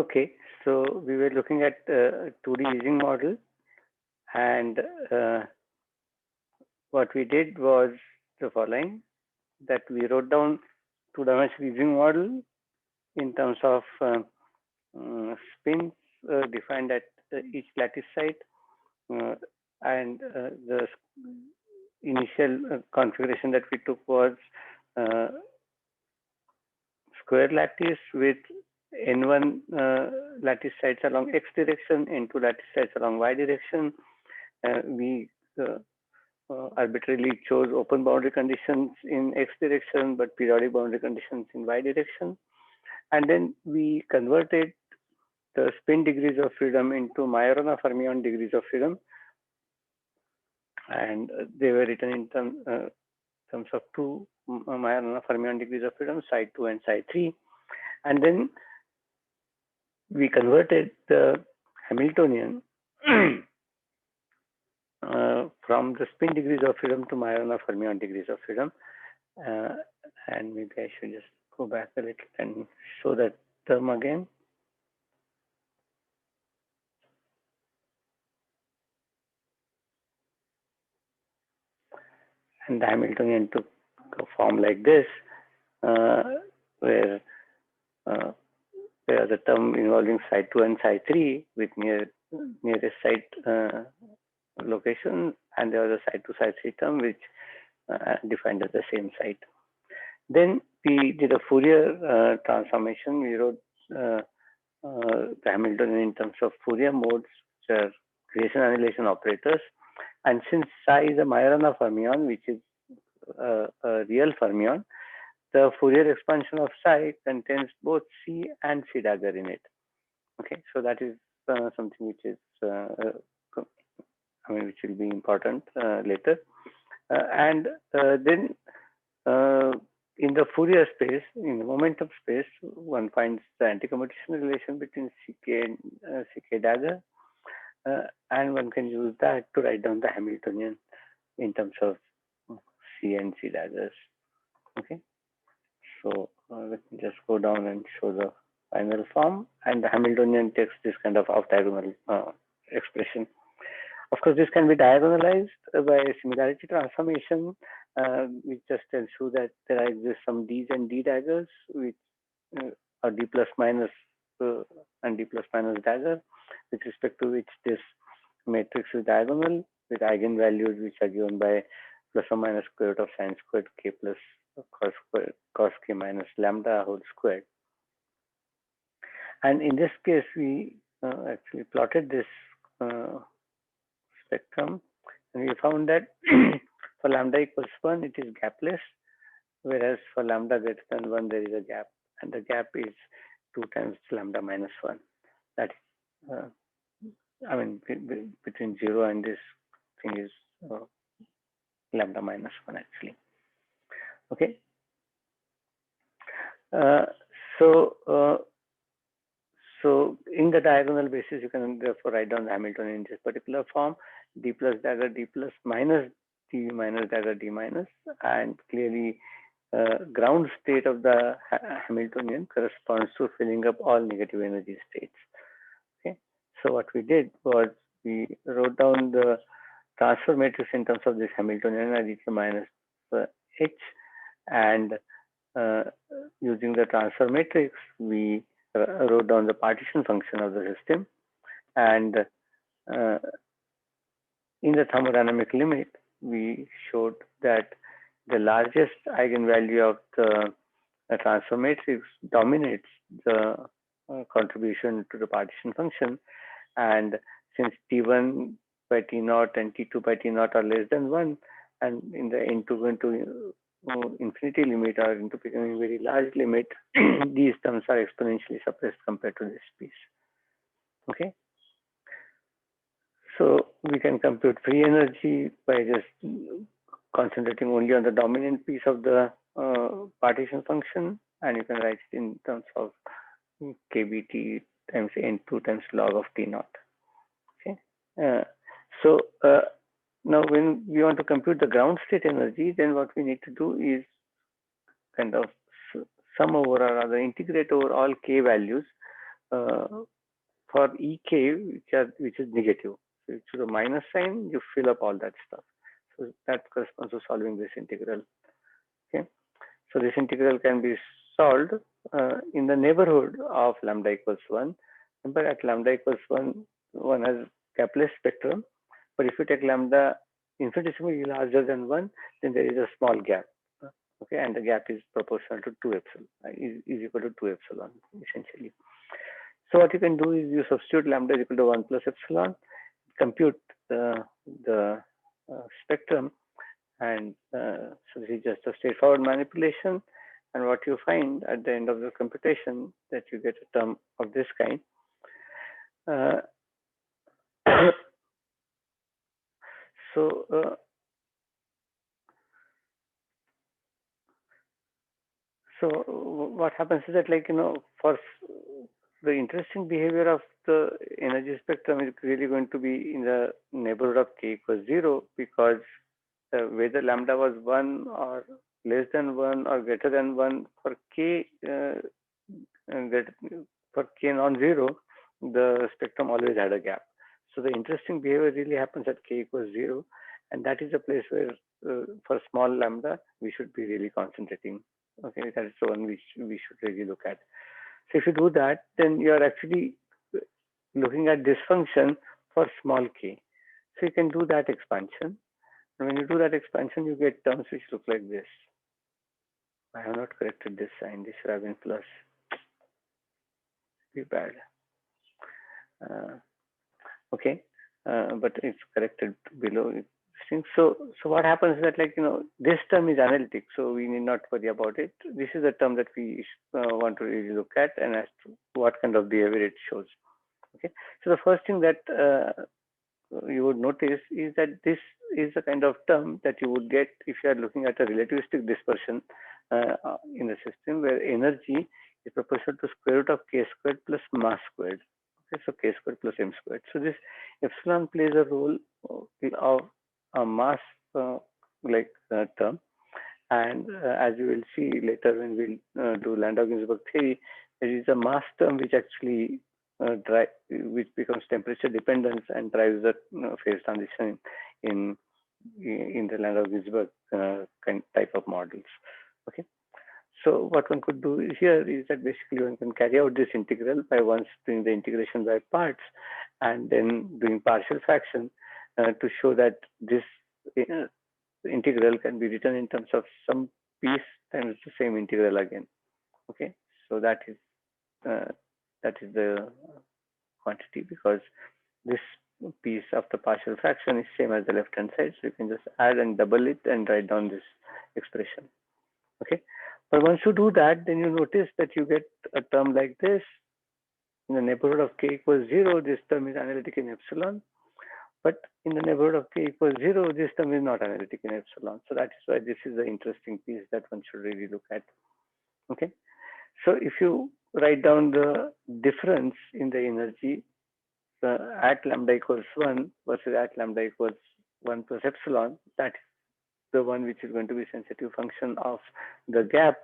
Okay, so we were looking at 2D Ising model, and what we did was the following: that we wrote down two-dimensional Ising model in terms of spins defined at each lattice site, and the initial configuration that we took was uh, square lattice with n1 lattice sites along x direction, n2 lattice sites along y direction. We arbitrarily chose open boundary conditions in x direction, but periodic boundary conditions in y direction. And then we converted the spin degrees of freedom into Majorana fermion degrees of freedom. And they were written in terms of two Majorana fermion degrees of freedom, psi 2 and psi 3. And then we converted the Hamiltonian from the spin degrees of freedom to Majorana fermion degrees of freedom. And maybe I should just go back a little and show that term again. And the Hamiltonian took a form like this, where there is a term involving psi 2 and psi 3 with nearest site location, and there was a psi 2 psi 3 term which defined as the same site. Then we did a Fourier transformation. We wrote the Hamiltonian in terms of Fourier modes, which are creation annihilation operators. And since psi is a Majorana fermion, which is a real fermion, the Fourier expansion of psi contains both C and C dagger in it. Okay, so that is something which is, which will be important later. And then in the Fourier space, in the momentum space, one finds the anti-computational relation between Ck and Ck dagger, and one can use that to write down the Hamiltonian in terms of C and C daggers. Okay, so let me just go down and show the final form, and the Hamiltonian takes this kind of off-diagonal expression. Of course, this can be diagonalized by similarity transformation, which just tells you that there exist some D's and D daggers, which are D plus minus and D plus minus dagger, with respect to which this matrix is diagonal with eigenvalues which are given by plus or minus square root of sine squared k plus cos k minus lambda whole squared. And in this case, we actually plotted this spectrum, and we found that for lambda equals 1, it is gapless, whereas for lambda greater than 1, there is a gap, and the gap is 2 times lambda minus 1. That is, between 0 and this thing is lambda minus 1 actually. Okay. So in the diagonal basis, you can therefore write down the Hamiltonian in this particular form: d plus dagger d plus minus d minus dagger d minus, and clearly ground state of the Hamiltonian corresponds to filling up all negative energy states. Okay, so what we did was we wrote down the transfer matrix in terms of this Hamiltonian as e to the minus h, and using the transfer matrix, we wrote down the partition function of the system, and in the thermodynamic limit, we showed that the largest eigenvalue of the transfer matrix dominates the contribution to the partition function, and since T1 by T0 and T2 by T0 are less than 1, and in the into infinity limit or into becoming very large limit, these terms are exponentially suppressed compared to this piece. Okay. So we can compute free energy by just concentrating only on the dominant piece of the partition function, and you can write it in terms of kBT times n2 times log of T0. Okay. Now when we want to compute the ground state energy, then what we need to do is kind of sum over, or rather integrate over all k values for ek, which is negative. So you choose a minus sign, you fill up all that stuff. So that corresponds to solving this integral. Okay, so this integral can be solved in the neighborhood of lambda equals 1. Remember, at lambda equals 1, one has gapless spectrum. But if you take lambda infinitesimally larger than 1, then there is a small gap. Okay, and the gap is proportional to 2 epsilon, is equal to 2 epsilon, essentially. So what you can do is you substitute lambda is equal to 1 plus epsilon, compute the spectrum, and so this is just a straightforward manipulation. And what you find at the end of the computation, that you get a term of this kind. So what happens is that, like, for the interesting behavior of the energy spectrum is really going to be in the neighborhood of k equals 0, because whether lambda was 1 or less than 1 or greater than 1, for k non-zero, the spectrum always had a gap. So the interesting behavior really happens at k equals 0, and that is a place where for small lambda we should be really concentrating. Okay, that is the one which we should really look at. So if you do that, then you are actually looking at this function for small k. So you can do that expansion. And when you do that expansion, you get terms which look like this. I have not corrected this sign. This should have been plus. Be bad. Okay, but it's corrected below. So what happens is that, like, this term is analytic, so we need not worry about it. This is the term that we want to really look at, and as to what kind of behavior it shows. Okay, so the first thing that you would notice is that this is the kind of term that you would get if you are looking at a relativistic dispersion in the system, where energy is proportional to square root of k squared plus mass squared. Okay, so k squared plus m squared. So this epsilon plays a role of a mass term, and as you will see later when we'll do Landau-Ginzburg theory, there is a mass term which actually which becomes temperature dependence and drives the phase transition in the Landau-Ginzburg type of models. Okay. So what one could do here is that basically one can carry out this integral by once doing the integration by parts and then doing partial fraction to show that this integral can be written in terms of some piece times the same integral again. Okay, so that is the quantity, because this piece of the partial fraction is same as the left hand side, so you can just add and double it and write down this expression. Okay, but once you do that, then you notice that you get a term like this in the neighborhood of k equals 0. This term is analytic in epsilon, but in the neighborhood of k equals 0, this term is not analytic in epsilon. So that is why this is the interesting piece that one should really look at. Okay, so if you write down the difference in the energy at lambda equals 1 versus at lambda equals 1 plus epsilon, that is the one which is going to be sensitive function of the gap,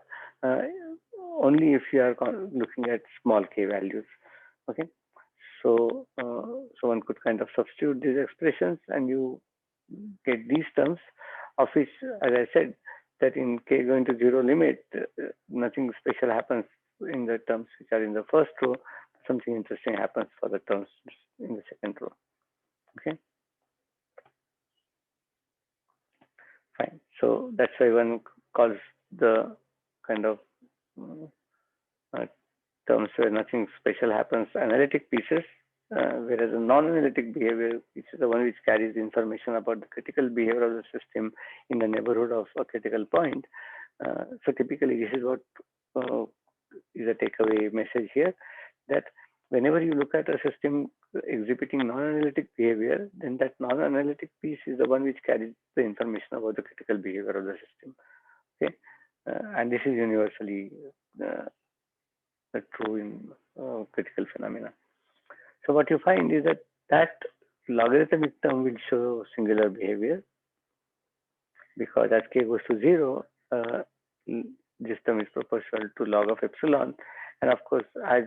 only if you are looking at small k values. Okay, so so one could kind of substitute these expressions and you get these terms, of which, as I said, that in k going to 0 limit, nothing special happens in the terms which are in the first row. Something interesting happens for the terms in the second row. Okay, fine. So that's why one calls the kind of terms where nothing special happens analytic pieces, whereas a non-analytic behavior, which is the one which carries information about the critical behavior of the system in the neighborhood of a critical point. So typically this is what is a takeaway message here, that whenever you look at a system exhibiting non-analytic behavior, then that non-analytic piece is the one which carries the information about the critical behavior of the system. Okay, and this is universally true in critical phenomena. So what you find is that logarithmic term will show singular behavior, because as k goes to 0, this term is proportional to log of epsilon, and of course as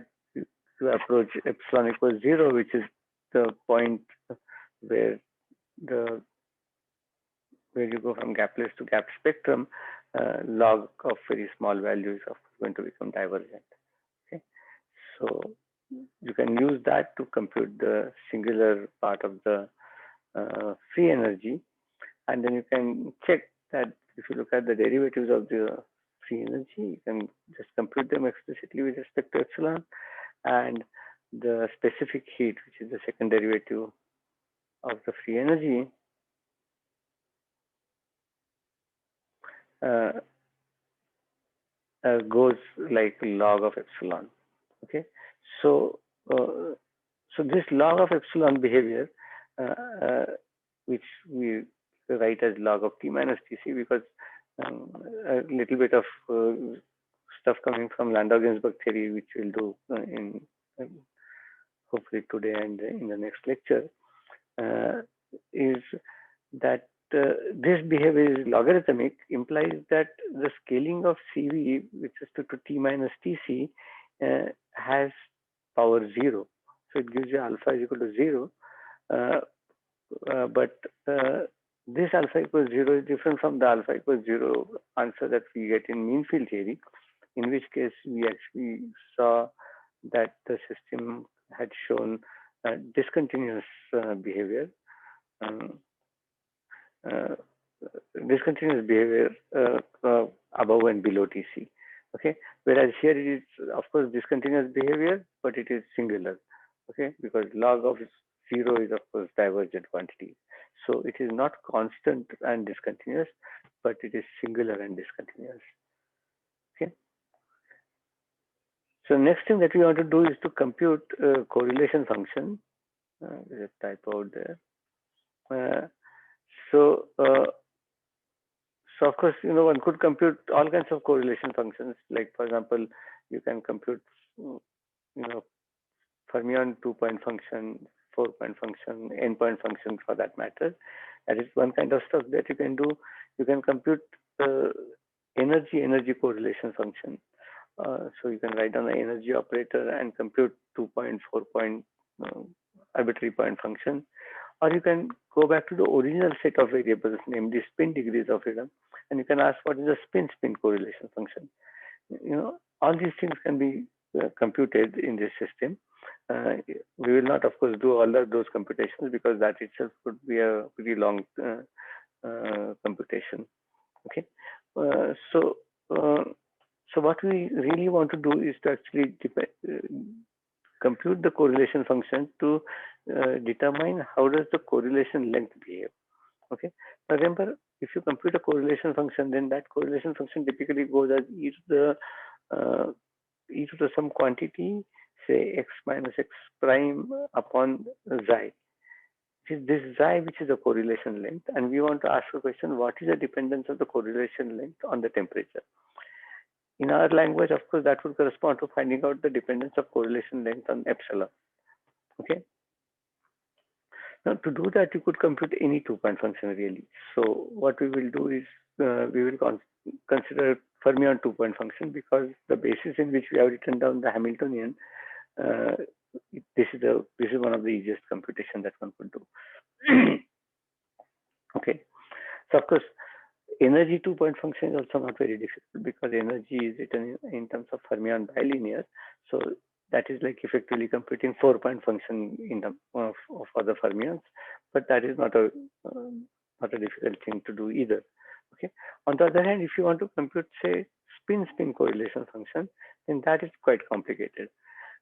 you approach epsilon equals 0, which is the point where the where you go from gapless to gap spectrum, log of very small values is going to become divergent. Okay, so you can use that to compute the singular part of the free energy, and then you can check that if you look at the derivatives of the free energy, you can just compute them explicitly with respect to epsilon, and the specific heat, which is the second derivative of the free energy, goes like log of epsilon. Okay, so so this log of epsilon behavior, which we write as log of t minus tc, because a little bit of stuff coming from Landau-Ginzburg theory, which we'll do in hopefully today and in the next lecture, is that this behavior is logarithmic, implies that the scaling of CV with respect to t minus tc has power 0. So it gives you alpha is equal to 0. But this alpha equals 0 is different from the alpha equals 0 answer that we get in mean field theory, in which case we actually saw that the system had shown discontinuous behavior. Discontinuous behavior above and below TC. Okay, whereas here it is, of course, discontinuous behavior, but it is singular. Okay, because log of 0 is, of course, divergent quantity. So it is not constant and discontinuous, but it is singular and discontinuous. Okay. So next thing that we want to do is to compute correlation function. There's a typo out there. So of course, one could compute all kinds of correlation functions. Like, for example, you can compute, fermion 2-point function, 4-point function, n-point function for that matter. That is one kind of stuff that you can do. You can compute energy correlation function. So you can write down the energy operator and compute 2-point, 4-point arbitrary point function. Or you can go back to the original set of variables, namely spin degrees of freedom, and you can ask what is the spin-spin correlation function. All these things can be computed in this system. We will not, of course, do all of those computations because that itself could be a pretty long computation. Okay, so what we really want to do is to actually compute the correlation function to determine how does the correlation length behave. Okay. Now remember, if you compute a correlation function, then that correlation function typically goes as e to the some quantity, say x minus x prime upon xi. This xi, which is the correlation length, and we want to ask a question: what is the dependence of the correlation length on the temperature? In our language, of course, that would correspond to finding out the dependence of correlation length on epsilon. Okay. Now, to do that, you could compute any 2-point function really. So what we will do is we will consider fermion 2-point function, because the basis in which we have written down the Hamiltonian, this is one of the easiest computation that one could do. Okay. So of course, energy 2-point function is also not very difficult, because energy is written in terms of fermion bilinear. So that is like effectively computing 4-point function in terms of other fermions, but that is not a difficult thing to do either. Okay. On the other hand, if you want to compute, say, spin-spin correlation function, then that is quite complicated.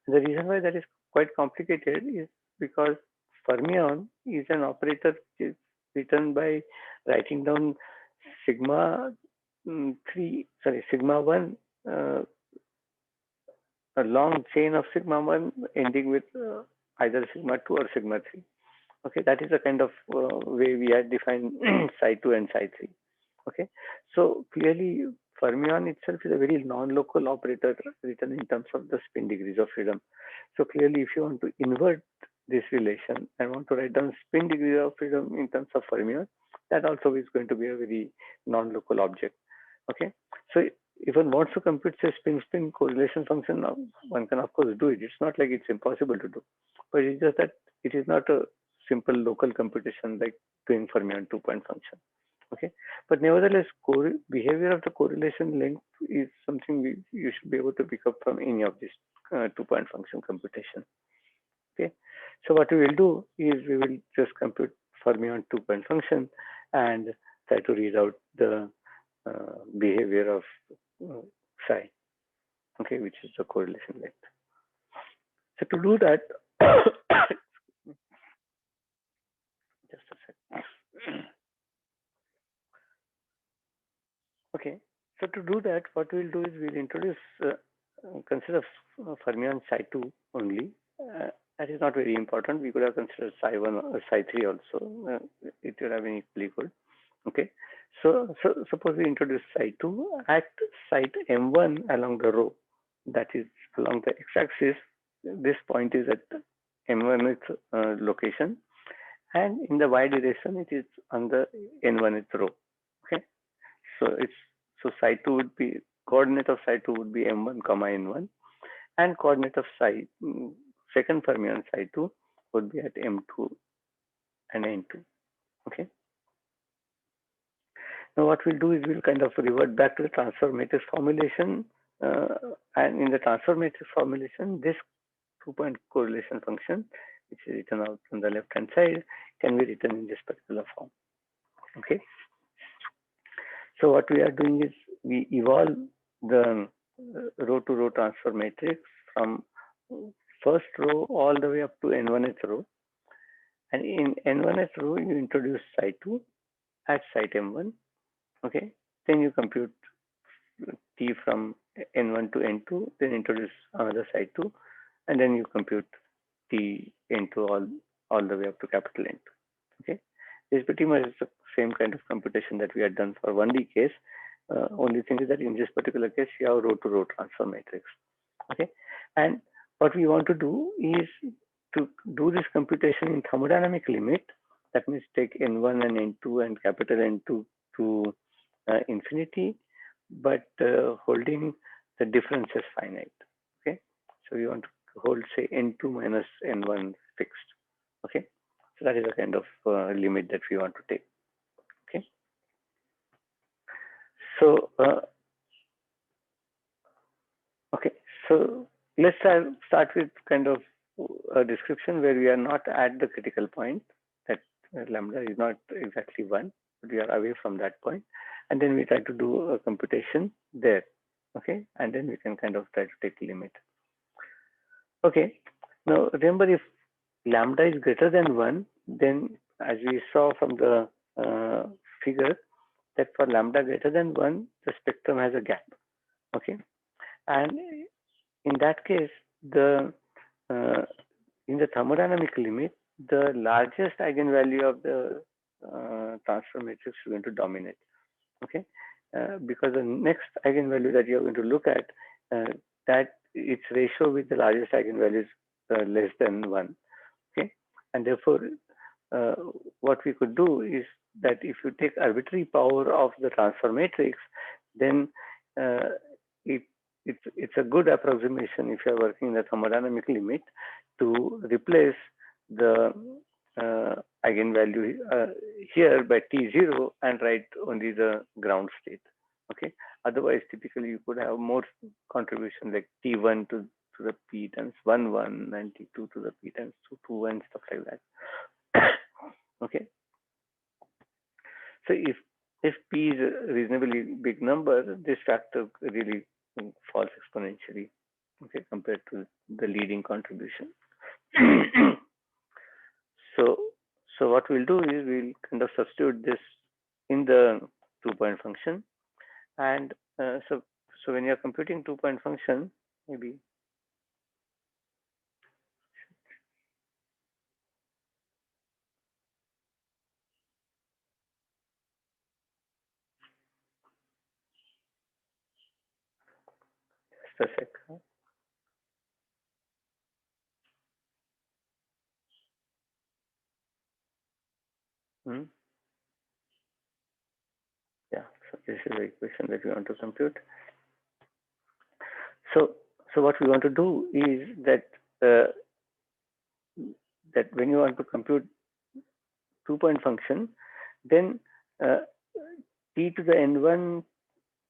And the reason why that is quite complicated is because fermion is an operator which is written by writing down sigma 1, a long chain of sigma 1 ending with either sigma 2 or sigma 3. Okay, that is the kind of way we had defined psi 2 and psi 3. Okay, so clearly fermion itself is a very non-local operator written in terms of the spin degrees of freedom. So clearly, if you want to invert this relation and want to write down spin degree of freedom in terms of fermion, that also is going to be a very non-local object. Okay, so if one wants to compute say spin correlation function, now one can of course do it. It's not like it's impossible to do, but it's just that it is not a simple local computation like doing Fermion 2-point function. Okay, but nevertheless, behavior of the correlation length is something you should be able to pick up from any of these 2-point function computation. Okay, so what we will do is we will just compute Fermion 2-point function and try to read out the behavior of psi, okay, which is the correlation length. So to do that, just a second. Okay, so to do that, what we'll do is we'll introduce, consider fermion psi2 only. That is not very important. We could have considered psi1 or psi3 also. It would have been equally good. Okay, so suppose we introduce psi2 at site m1 along the row, that is along the x-axis. This point is at m1th location, and in the y direction it is on the n1th row. Okay, so psi2 would be, coordinate of psi2 would be m1 comma n1, and coordinate of second fermion psi2 would be at m2 and n2. Okay. Now what we'll do is we'll kind of revert back to the transfer matrix formulation, and in the transfer matrix formulation, this 2-point correlation function, which is written out on the left hand side, can be written in this particular form. Okay. So what we are doing is we evolve the row to row transfer matrix from first row all the way up to n1th row, and in n1th row you introduce psi2 at site m1. Okay, then you compute t from n1 to n2, then introduce another psi2, and then you compute t n2 all the way up to capital N2. Okay, it's pretty much the same kind of computation that we had done for 1D case. Only thing is that in this particular case, you have row to row transfer matrix. Okay, and what we want to do is to do this computation in thermodynamic limit. That means take n1 and n2 and capital N2 to infinity, but holding the difference as finite. Okay, so we want to hold say n2 minus n1 fixed. Okay, so that is the kind of limit that we want to take. Okay, so okay, so let's start with kind of a description where we are not at the critical point, that lambda is not exactly 1, but we are away from that point, and then we try to do a computation there. Okay, and then we can kind of try to take the limit. Okay, now remember, if lambda is greater than 1, then as we saw from the figure, that for lambda greater than 1, the spectrum has a gap. Okay, and in that case, the in the thermodynamic limit, the largest eigenvalue of the transfer matrix is going to dominate. Okay, because the next eigenvalue that you're going to look at, that its ratio with the largest eigenvalue is less than 1. Okay, and therefore what we could do is that if you take arbitrary power of the transfer matrix, then it's a good approximation if you're working in the thermodynamic limit to replace the eigenvalue here by t0 and write only the ground state. Okay, otherwise typically you could have more contribution like t1 to the p times 1 1 and t2 to the p times 2 2 and stuff like that. Okay, so if p is a reasonably big number, this factor really falls exponentially, okay, compared to the leading contribution. So what we'll do is we'll kind of substitute this in the 2-point function, and so when you're computing 2-point function, maybe just a sec. Hmm? Yeah, so this is the equation that we want to compute. So what we want to do is that that when you want to compute 2-point function, then uh, t to the n1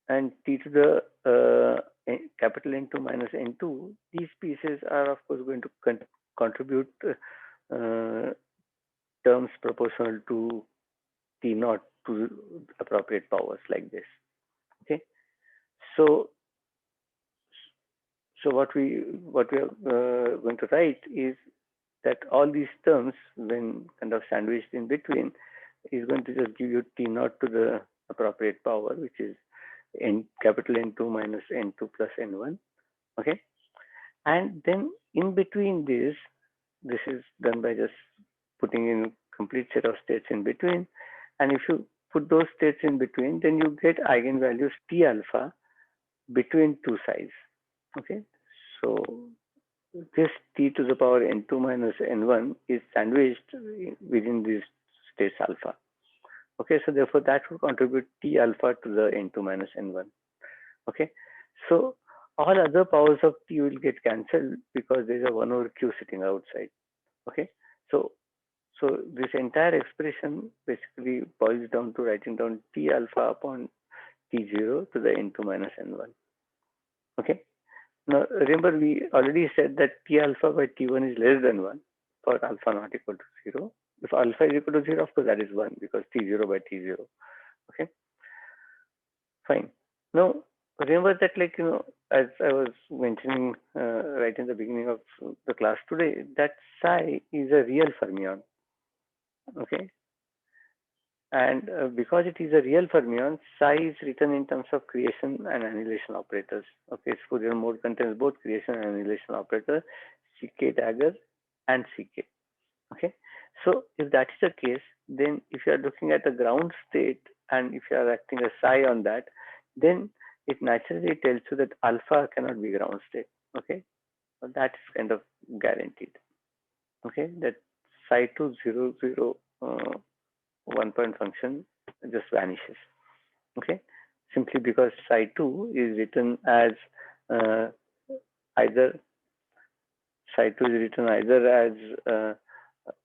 and t to the capital N2 minus N2, these pieces are of course going to contribute uh, terms proportional to T naught to appropriate powers like this. Okay, so what we are going to write is that all these terms, when kind of sandwiched in between, is going to just give you T naught to the appropriate power, which is n capital N2 minus N2 plus N1. Okay, and then in between this is done by just putting in complete set of states in between, and if you put those states in between, then you get eigenvalues T alpha between two sides. Okay, so this T to the power N2 minus N1 is sandwiched within these states alpha. Okay, so therefore that will contribute T alpha to the N2 minus N1. Okay, so all other powers of T will get cancelled because there is a 1 over Q sitting outside. Okay, so this entire expression basically boils down to writing down T alpha upon T0 to the N2 minus N1. Okay, now remember we already said that T alpha by T1 is less than 1 for alpha not equal to 0. If alpha is equal to 0, of course that is 1 because T0 by T0. Okay, fine. Now remember that, like, as I was mentioning right in the beginning of the class today, that psi is a real fermion. Okay, and because it is a real fermion, psi is written in terms of creation and annihilation operators. Okay, Fourier mode contains both creation and annihilation operator, ck dagger and ck. Okay, so if that is the case, then if you are looking at the ground state and if you are acting a psi on that, then it naturally tells you that alpha cannot be ground state. Okay, so that is kind of guaranteed. Okay, that psi 2 0 0 1-point function just vanishes. Okay, simply because psi2 is written as uh, either psi2 is written either as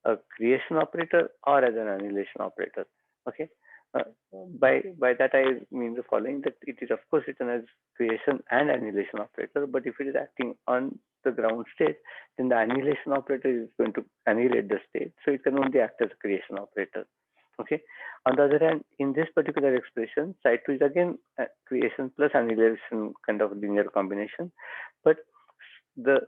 a creation operator or as an annihilation operator. Okay, uh, by that I mean the following, that it is of course written as creation and annihilation operator, but if it is acting on the ground state, then the annihilation operator is going to annihilate the state, so it can only act as a creation operator. Okay, on the other hand, in this particular expression, psi2 is again creation plus annihilation kind of linear combination, but the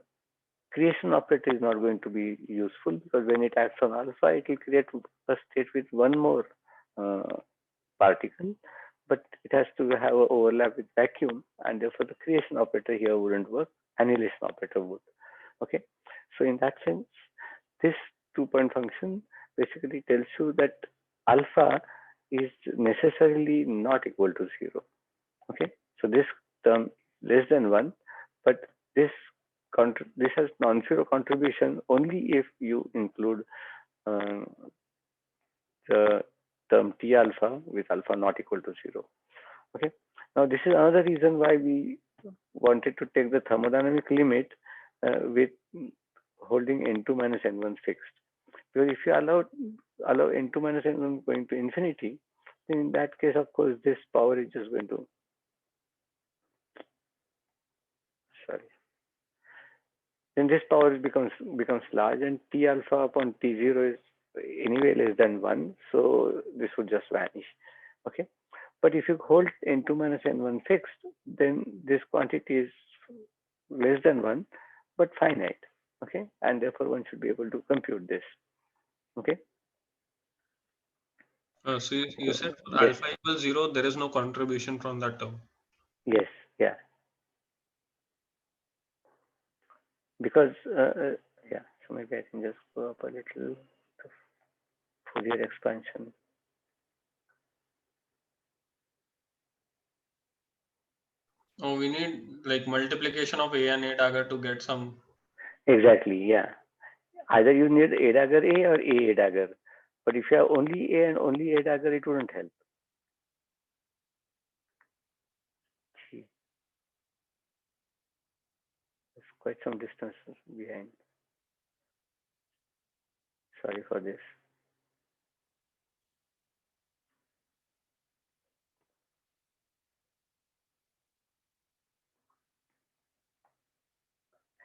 creation operator is not going to be useful because when it acts on alpha, it will create a state with one more uh, particle, but it has to have an overlap with vacuum, and therefore the creation operator here wouldn't work. Annihilation operator would. Okay, so in that sense, this 2-point function basically tells you that alpha is necessarily not equal to 0. Okay, so this term less than 1, but this this has non-zero contribution only if you include uh, the term T alpha with alpha not equal to 0. Okay, now this is another reason why we wanted to take the thermodynamic limit with holding N2 minus N1 fixed. Because if you allow N2 minus N1 going to infinity, then in that case, of course, this power is just going to, sorry, then this power becomes large, and T alpha upon T0 is anyway less than 1, so this would just vanish. Okay, but if you hold N2 minus N1 fixed, then this quantity is less than 1 but finite. Okay, and therefore one should be able to compute this. Okay, So you so said for yes, alpha equals 0, there is no contribution from that term. yes, yeah, because yeah, so maybe I can just go up a little, the Fourier expansion. Oh, we need like multiplication of A and A dagger to get some. Exactly, yeah. Either you need A dagger A or A dagger, but if you have only A and only A dagger, it wouldn't help. quite some distance behind. Sorry for this.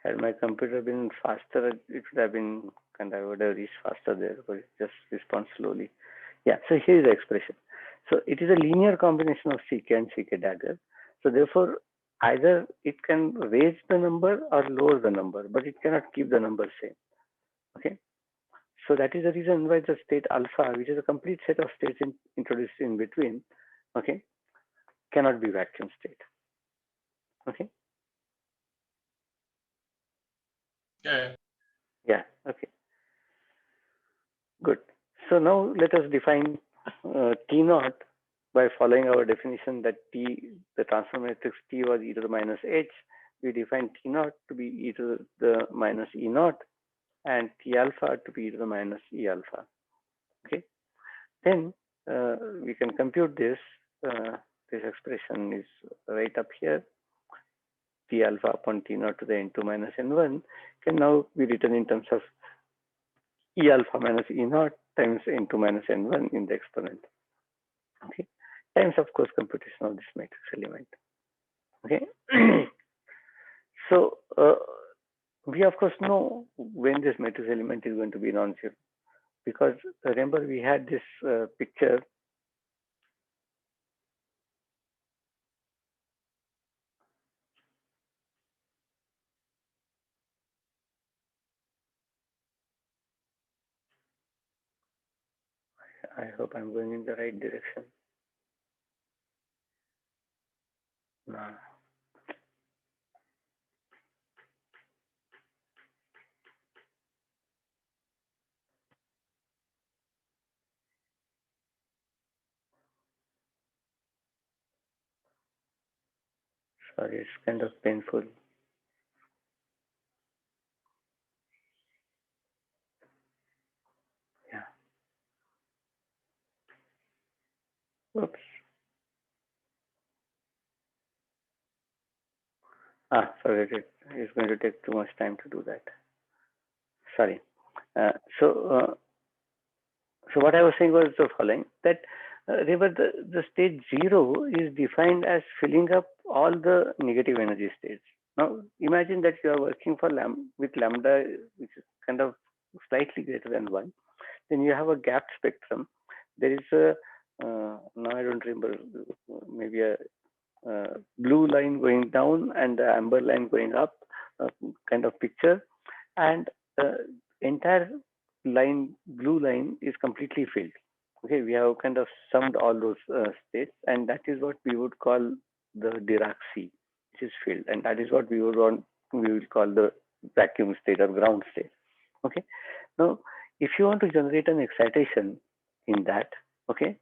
Had my computer been faster, it would have been kind of, I would have reached faster there, but it just responds slowly. Yeah, so here is the expression. So it is a linear combination of CK and CK dagger. So therefore, either it can raise the number or lower the number, but it cannot keep the number same. Okay. So that is the reason why the state alpha, which is a complete set of states introduced in between, okay, cannot be vacuum state. Okay. Yeah. Yeah. Okay. Good. So now let us define T naught by following our definition that T, the transfer matrix T was e to the minus H. We define T naught to be e to the minus E naught and T alpha to be e to the minus E alpha. Okay. Then we can compute this. This expression is right up here. T alpha upon T naught to the N2 minus N1 can now be written in terms of E alpha minus E naught times N2 minus N1 in the exponent. Okay, times of course computation of this matrix element. Okay, so we of course know when this matrix element is going to be non-zero, because remember we had this picture. I hope I'm going in the right direction. No. Sorry, it's kind of painful. Yeah. Oops. Sorry, it's going to take too much time to do that. Sorry. So what I was saying was the following, that remember the state 0 is defined as filling up all the negative energy states. Now imagine that you are working for with lambda, which is kind of slightly greater than 1. Then you have a gap spectrum. There is a, now I don't remember, maybe a blue line going down and the amber line going up kind of picture, and the entire line, blue line, is completely filled. Okay, we have kind of summed all those states, and that is what we would call the Dirac sea, which is filled, and that is what we will call the vacuum state or ground state. Okay, now if you want to generate an excitation in that, okay,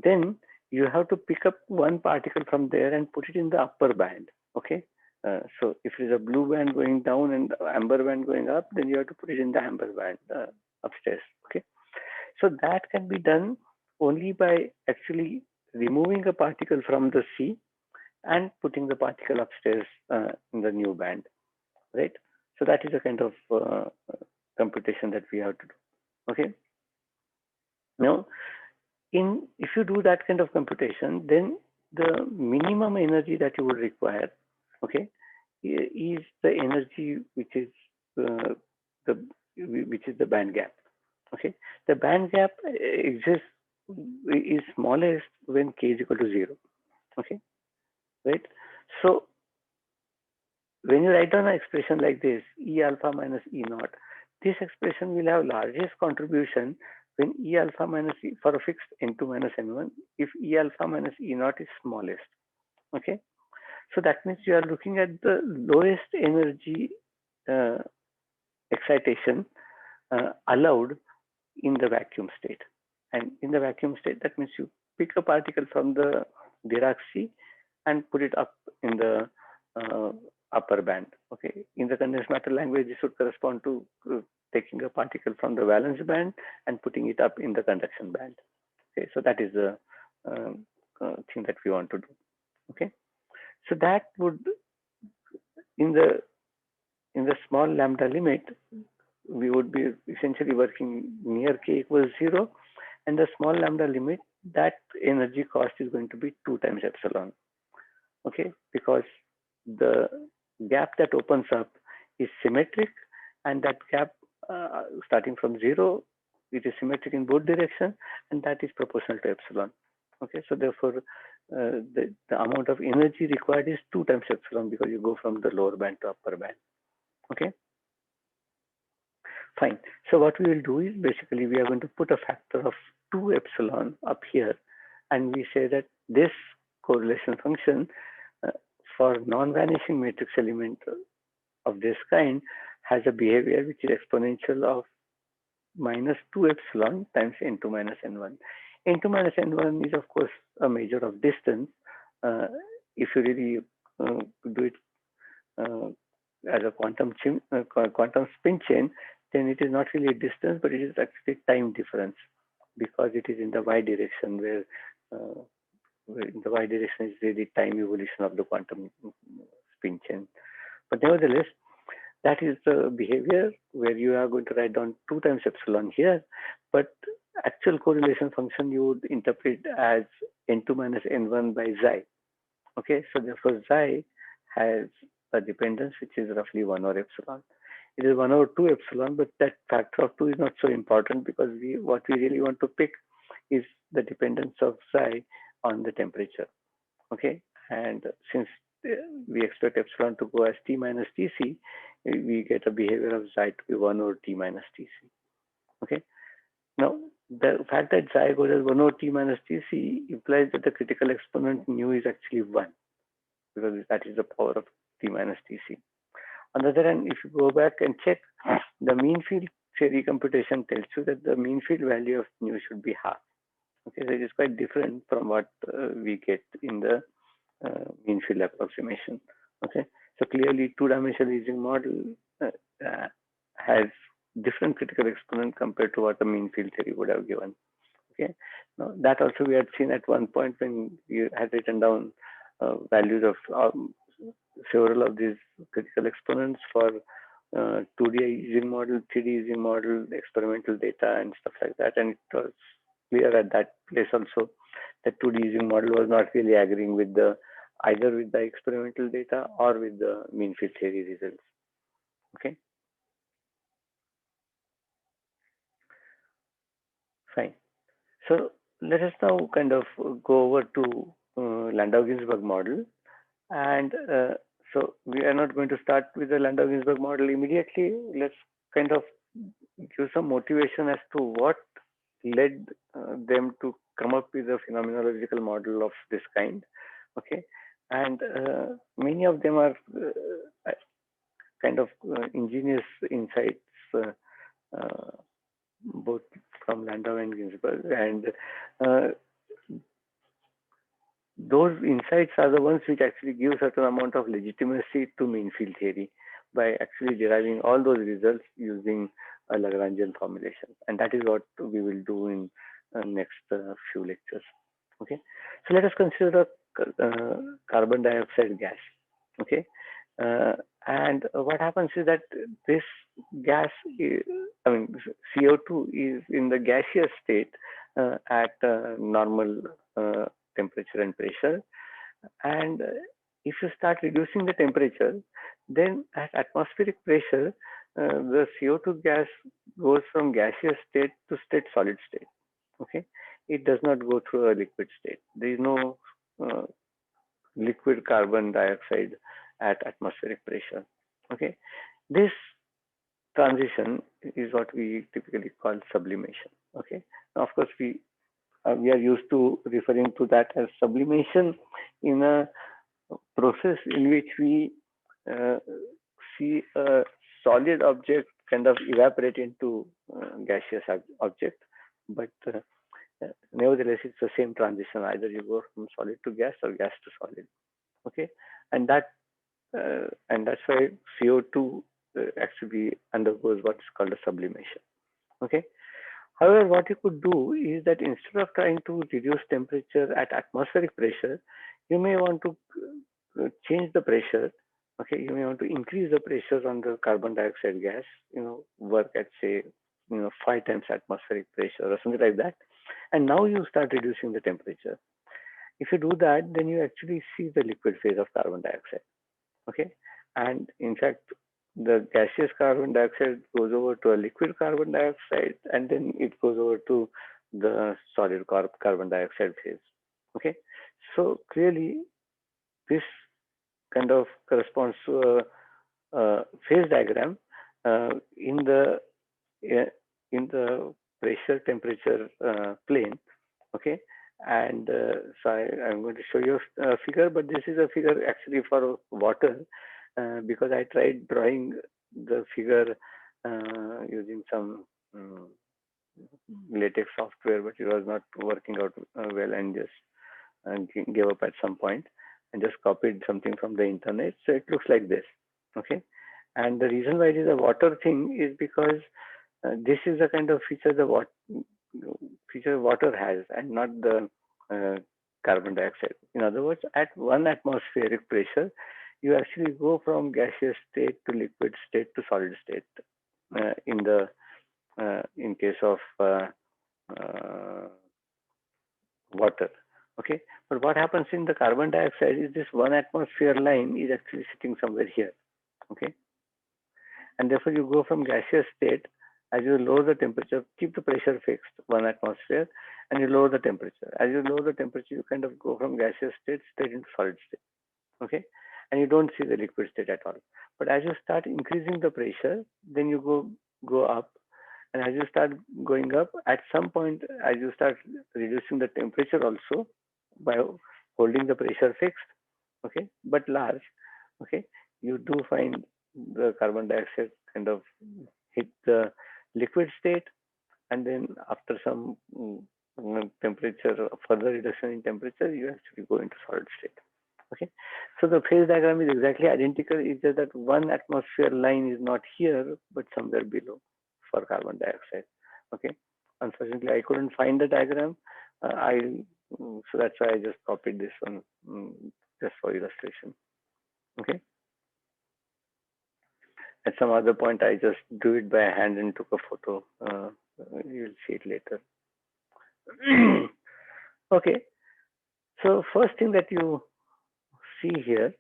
then you have to pick up one particle from there and put it in the upper band. Okay, so if there is a blue band going down and amber band going up, then you have to put it in the amber band upstairs. Okay, so that can be done only by actually removing a particle from the sea and putting the particle upstairs in the new band, right? So that is a kind of computation that we have to do. Okay, now if you do that kind of computation, then the minimum energy that you would require, okay, is the energy which is the band gap. Okay, the band gap exists, is smallest when k is equal to 0. Okay, right? So when you write down an expression like this, E alpha minus E naught, this expression will have largest contribution when E alpha minus E for a fixed N2 minus N1, if E alpha minus E naught is smallest. Okay, so that means you are looking at the lowest energy excitation allowed in the vacuum state. And in the vacuum state, that means you pick a particle from the Dirac sea and put it up in the upper band. Okay, in the condensed matter language, this would correspond to taking a particle from the valence band and putting it up in the conduction band. Okay, so that is the thing that we want to do. Okay, so that would, in the in the small lambda limit, we would be essentially working near k equals 0, and the small lambda limit, that energy cost is going to be 2 times epsilon. Okay, because the gap that opens up is symmetric, and that gap starting from 0, it is symmetric in both directions, and that is proportional to epsilon. Okay, so therefore the amount of energy required is 2 times epsilon, because you go from the lower band to upper band. Okay, fine. So what we will do is basically we are going to put a factor of 2 epsilon up here, and we say that this correlation function uh, for non-vanishing matrix element of this kind has a behavior which is exponential of minus 2 epsilon times n2 minus n1. N2 minus n1 is of course a measure of distance. If you really do it uh, as a quantum spin chain, then it is not really a distance, but it is actually time difference, because it is in the y direction, where in the y direction is really time evolution of the quantum spin chain. But nevertheless, that is the behavior where you are going to write down 2 times epsilon here, but actual correlation function you would interpret as n2 minus n1 by xi. Okay, so therefore xi has a dependence which is roughly 1 over epsilon. It is 1 over 2 epsilon, but that factor of 2 is not so important, because what we really want to pick is the dependence of xi on the temperature. Okay, and since we expect epsilon to go as T minus Tc, we get a behavior of xi to be 1 over T minus Tc. Okay, now the fact that xi goes as 1 over T minus Tc implies that the critical exponent nu is actually 1, because that is the power of T minus Tc. On the other hand, if you go back and check, the mean field theory computation tells you that the mean field value of nu should be half. Okay, so it is quite different from what we get in the mean field approximation. Okay, so clearly two-dimensional Ising model has different critical exponent compared to what the mean field theory would have given. Okay, now that also we had seen at one point when we had written down values of several of these critical exponents for 2D Ising model, 3D Ising model, experimental data, and stuff like that. And it was clear at that place also that 2D Ising model was not really agreeing with either with the experimental data or with the mean field theory results. Okay, fine. So let us now kind of go over to Landau-Ginzburg model. And so we are not going to start with the Landau-Ginzburg model immediately. Let's kind of give some motivation as to what led them to come up with a phenomenological model of this kind. Okay, and many of them are kind of ingenious insights, both from Landau and Ginzburg, and those insights are the ones which actually give certain amount of legitimacy to mean field theory by actually deriving all those results using a Lagrangian formulation. And that is what we will do in next few lectures. Okay, so let us consider carbon dioxide gas. Okay, and what happens is that this gas, I mean CO2, is in the gaseous state at normal temperature and pressure, and if you start reducing the temperature, then at atmospheric pressure the CO2 gas goes from gaseous state to solid state. Okay, it does not go through a liquid state. There is no liquid carbon dioxide at atmospheric pressure. Okay, this transition is what we typically call sublimation. Okay, now, of course we are used to referring to that as sublimation in a process in which we see a solid object kind of evaporate into gaseous object, but nevertheless it's the same transition. Either you go from solid to gas or gas to solid. Okay, and that's why CO2 actually undergoes what's called a sublimation. Okay. However, what you could do is that instead of trying to reduce temperature at atmospheric pressure, you may want to change the pressure Okay, you may want to increase the pressure on the carbon dioxide gas, work at say, 5 times atmospheric pressure or something like that. And now you start reducing the temperature. If you do that, then you actually see the liquid phase of carbon dioxide. Okay, and in fact, the gaseous carbon dioxide goes over to a liquid carbon dioxide, and then it goes over to the solid carbon dioxide phase. Okay, so clearly this kind of corresponds to a phase diagram in the uh, pressure temperature plane. Okay, and so I'm going to show you a figure, but this is a figure actually for water because I tried drawing the figure using some um, latex software, but it was not working out well, and just gave up at some point and just copied something from the internet. So it looks like this. Okay, and the reason why it is a water thing is because this is the kind of feature water has, and not the uh, carbon dioxide. In other words, at 1 atmospheric pressure, you actually go from gaseous state to liquid state to solid state. In case of uh, water. Okay, but what happens in the carbon dioxide is this 1 atmosphere line is actually sitting somewhere here. Okay, and therefore you go from gaseous state. As you lower the temperature, keep the pressure fixed 1 atmosphere, and you lower the temperature. As you lower the temperature, you kind of go from gaseous state straight into solid state. Okay, and you don't see the liquid state at all. But as you start increasing the pressure, then you go up, and as you start going up, at some point, as you start reducing the temperature also by holding the pressure fixed, okay, but large, okay, you do find the carbon dioxide kind of hit the liquid state, and then after some temperature, further reduction in temperature, you actually go into solid state. Okay, so the phase diagram is exactly identical. It's just that 1 atmosphere line is not here, but somewhere below for carbon dioxide. Okay, unfortunately, I couldn't find the diagram. So that's why I just copied this one just for illustration. Okay, at some other point, I just drew it by hand and took a photo. You'll see it later. Okay, so first thing that you see here,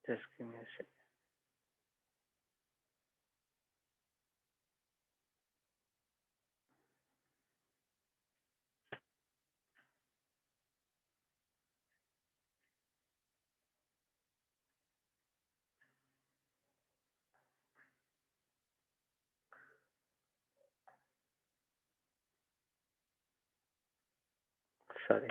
just give me a second. Sorry.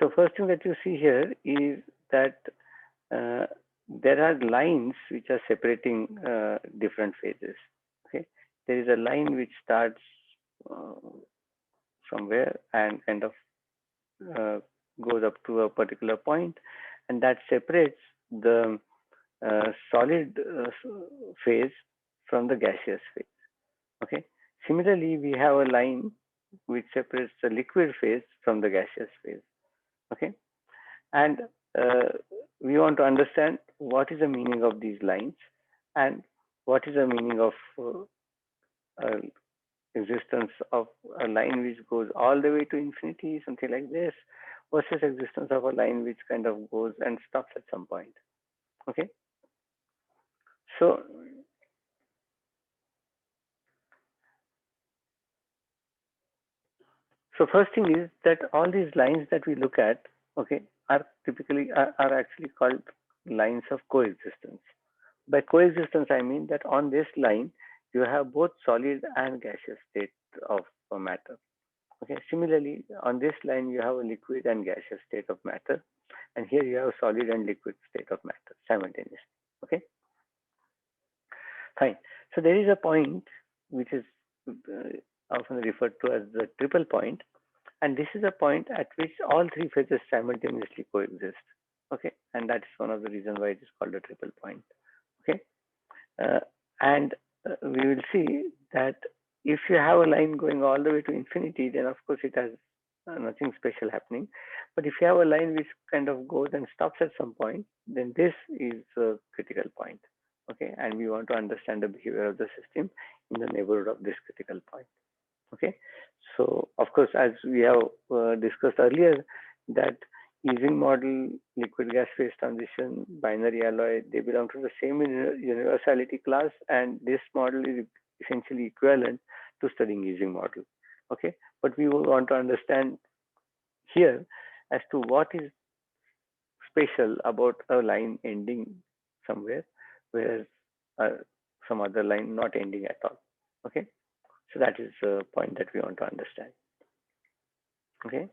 So first thing that you see here is that uh, there are lines which are separating different phases. Okay, there is a line which starts uh, somewhere and kind of uh, goes up to a particular point, and that separates the solid phase from the gaseous phase. Okay. Similarly, we have a line which separates the liquid phase from the gaseous phase. Okay. And uh, we want to understand what is the meaning of these lines and what is the meaning of uh, existence of a line which goes all the way to infinity, something like this, versus existence of a line which kind of goes and stops at some point. Okay. So, so first thing is that all these lines that we look at, okay, are actually called lines of coexistence. By coexistence, I mean that on this line, you have both solid and gaseous state of matter. Okay. Similarly, on this line, you have a liquid and gaseous state of matter, and here you have solid and liquid state of matter simultaneously. Okay. Fine. So there is a point which is often referred to as the triple point, and this is a point at which all three phases simultaneously coexist. Okay, and that is one of the reasons why it is called a triple point. Okay, uh, and we will see that if you have a line going all the way to infinity, then of course it has nothing special happening. But if you have a line which kind of goes and stops at some point, then this is a critical point. Okay, and we want to understand the behavior of the system in the neighborhood of this critical point. Okay, so of course, as we have discussed earlier, that Ising model, liquid gas phase transition, binary alloy, they belong to the same universality class, and this model is essentially equivalent to studying Ising model. Okay, but we will want to understand here as to what is special about a line ending somewhere, whereas some other line not ending at all. Okay, so that is the point that we want to understand. Okay,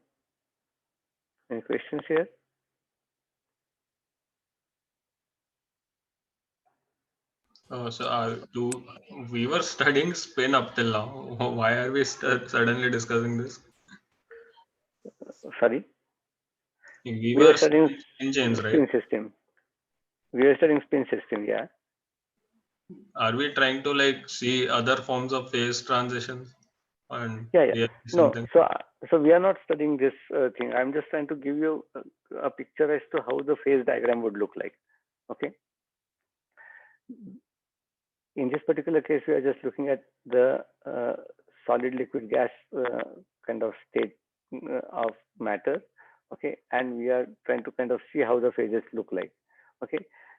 any questions here? We were studying spin up till now. Why are we suddenly discussing this? Sorry, We we were were studying studying spin chains, right? spin system. We were studying spin system, yeah. Are we trying to like see other forms of phase transitions and Yeah, yeah. realize No, something? so we are not studying this thing. I'm just trying to give you a picture as to how the phase diagram would look like. Okay. In this particular case, we are just looking at the solid liquid gas kind of state of matter. Okay, and we are trying to kind of see how the phases look like. Okay,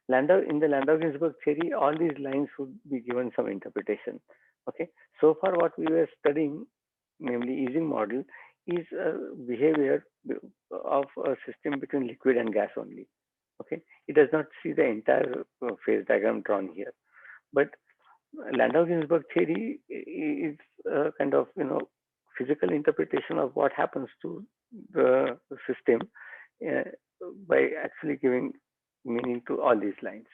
in the Landau-Ginzburg theory, all these lines would be given some interpretation. Okay, so far what we were studying, namely Ising model, is behavior of a system between liquid and gas only. Okay, it does not see the entire phase diagram drawn here, but Landau-Ginzburg theory is a kind of physical interpretation of what happens to the system uh, by actually giving meaning to all these lines.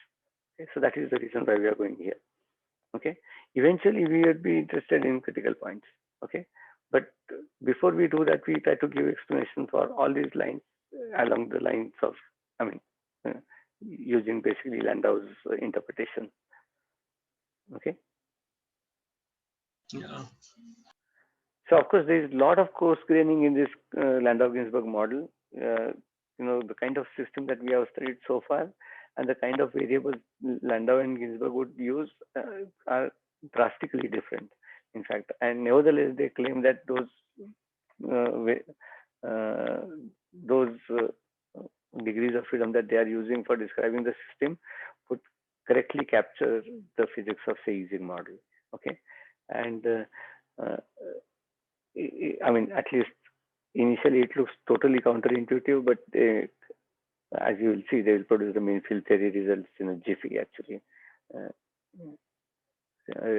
Okay? So that is the reason why we are going here. Okay. Eventually, we would be interested in critical points. Okay. But before we do that, we try to give explanation for all these lines along the lines of, I mean, using basically Landau's interpretation. Okay. Yeah. So of course, there is a lot of coarse graining in this Landau-Ginzburg model. The kind of system that we have studied so far and the kind of variables Landau and Ginzburg would use are drastically different, in fact. And nevertheless, they claim that uh, those degrees of freedom that they are using for describing the system would correctly capture the physics of, say, Ising model. Okay, and uh, I mean, at least initially it looks totally counterintuitive, but as you will see, they will produce the mean field theory results in a jiffy, actually. Uh,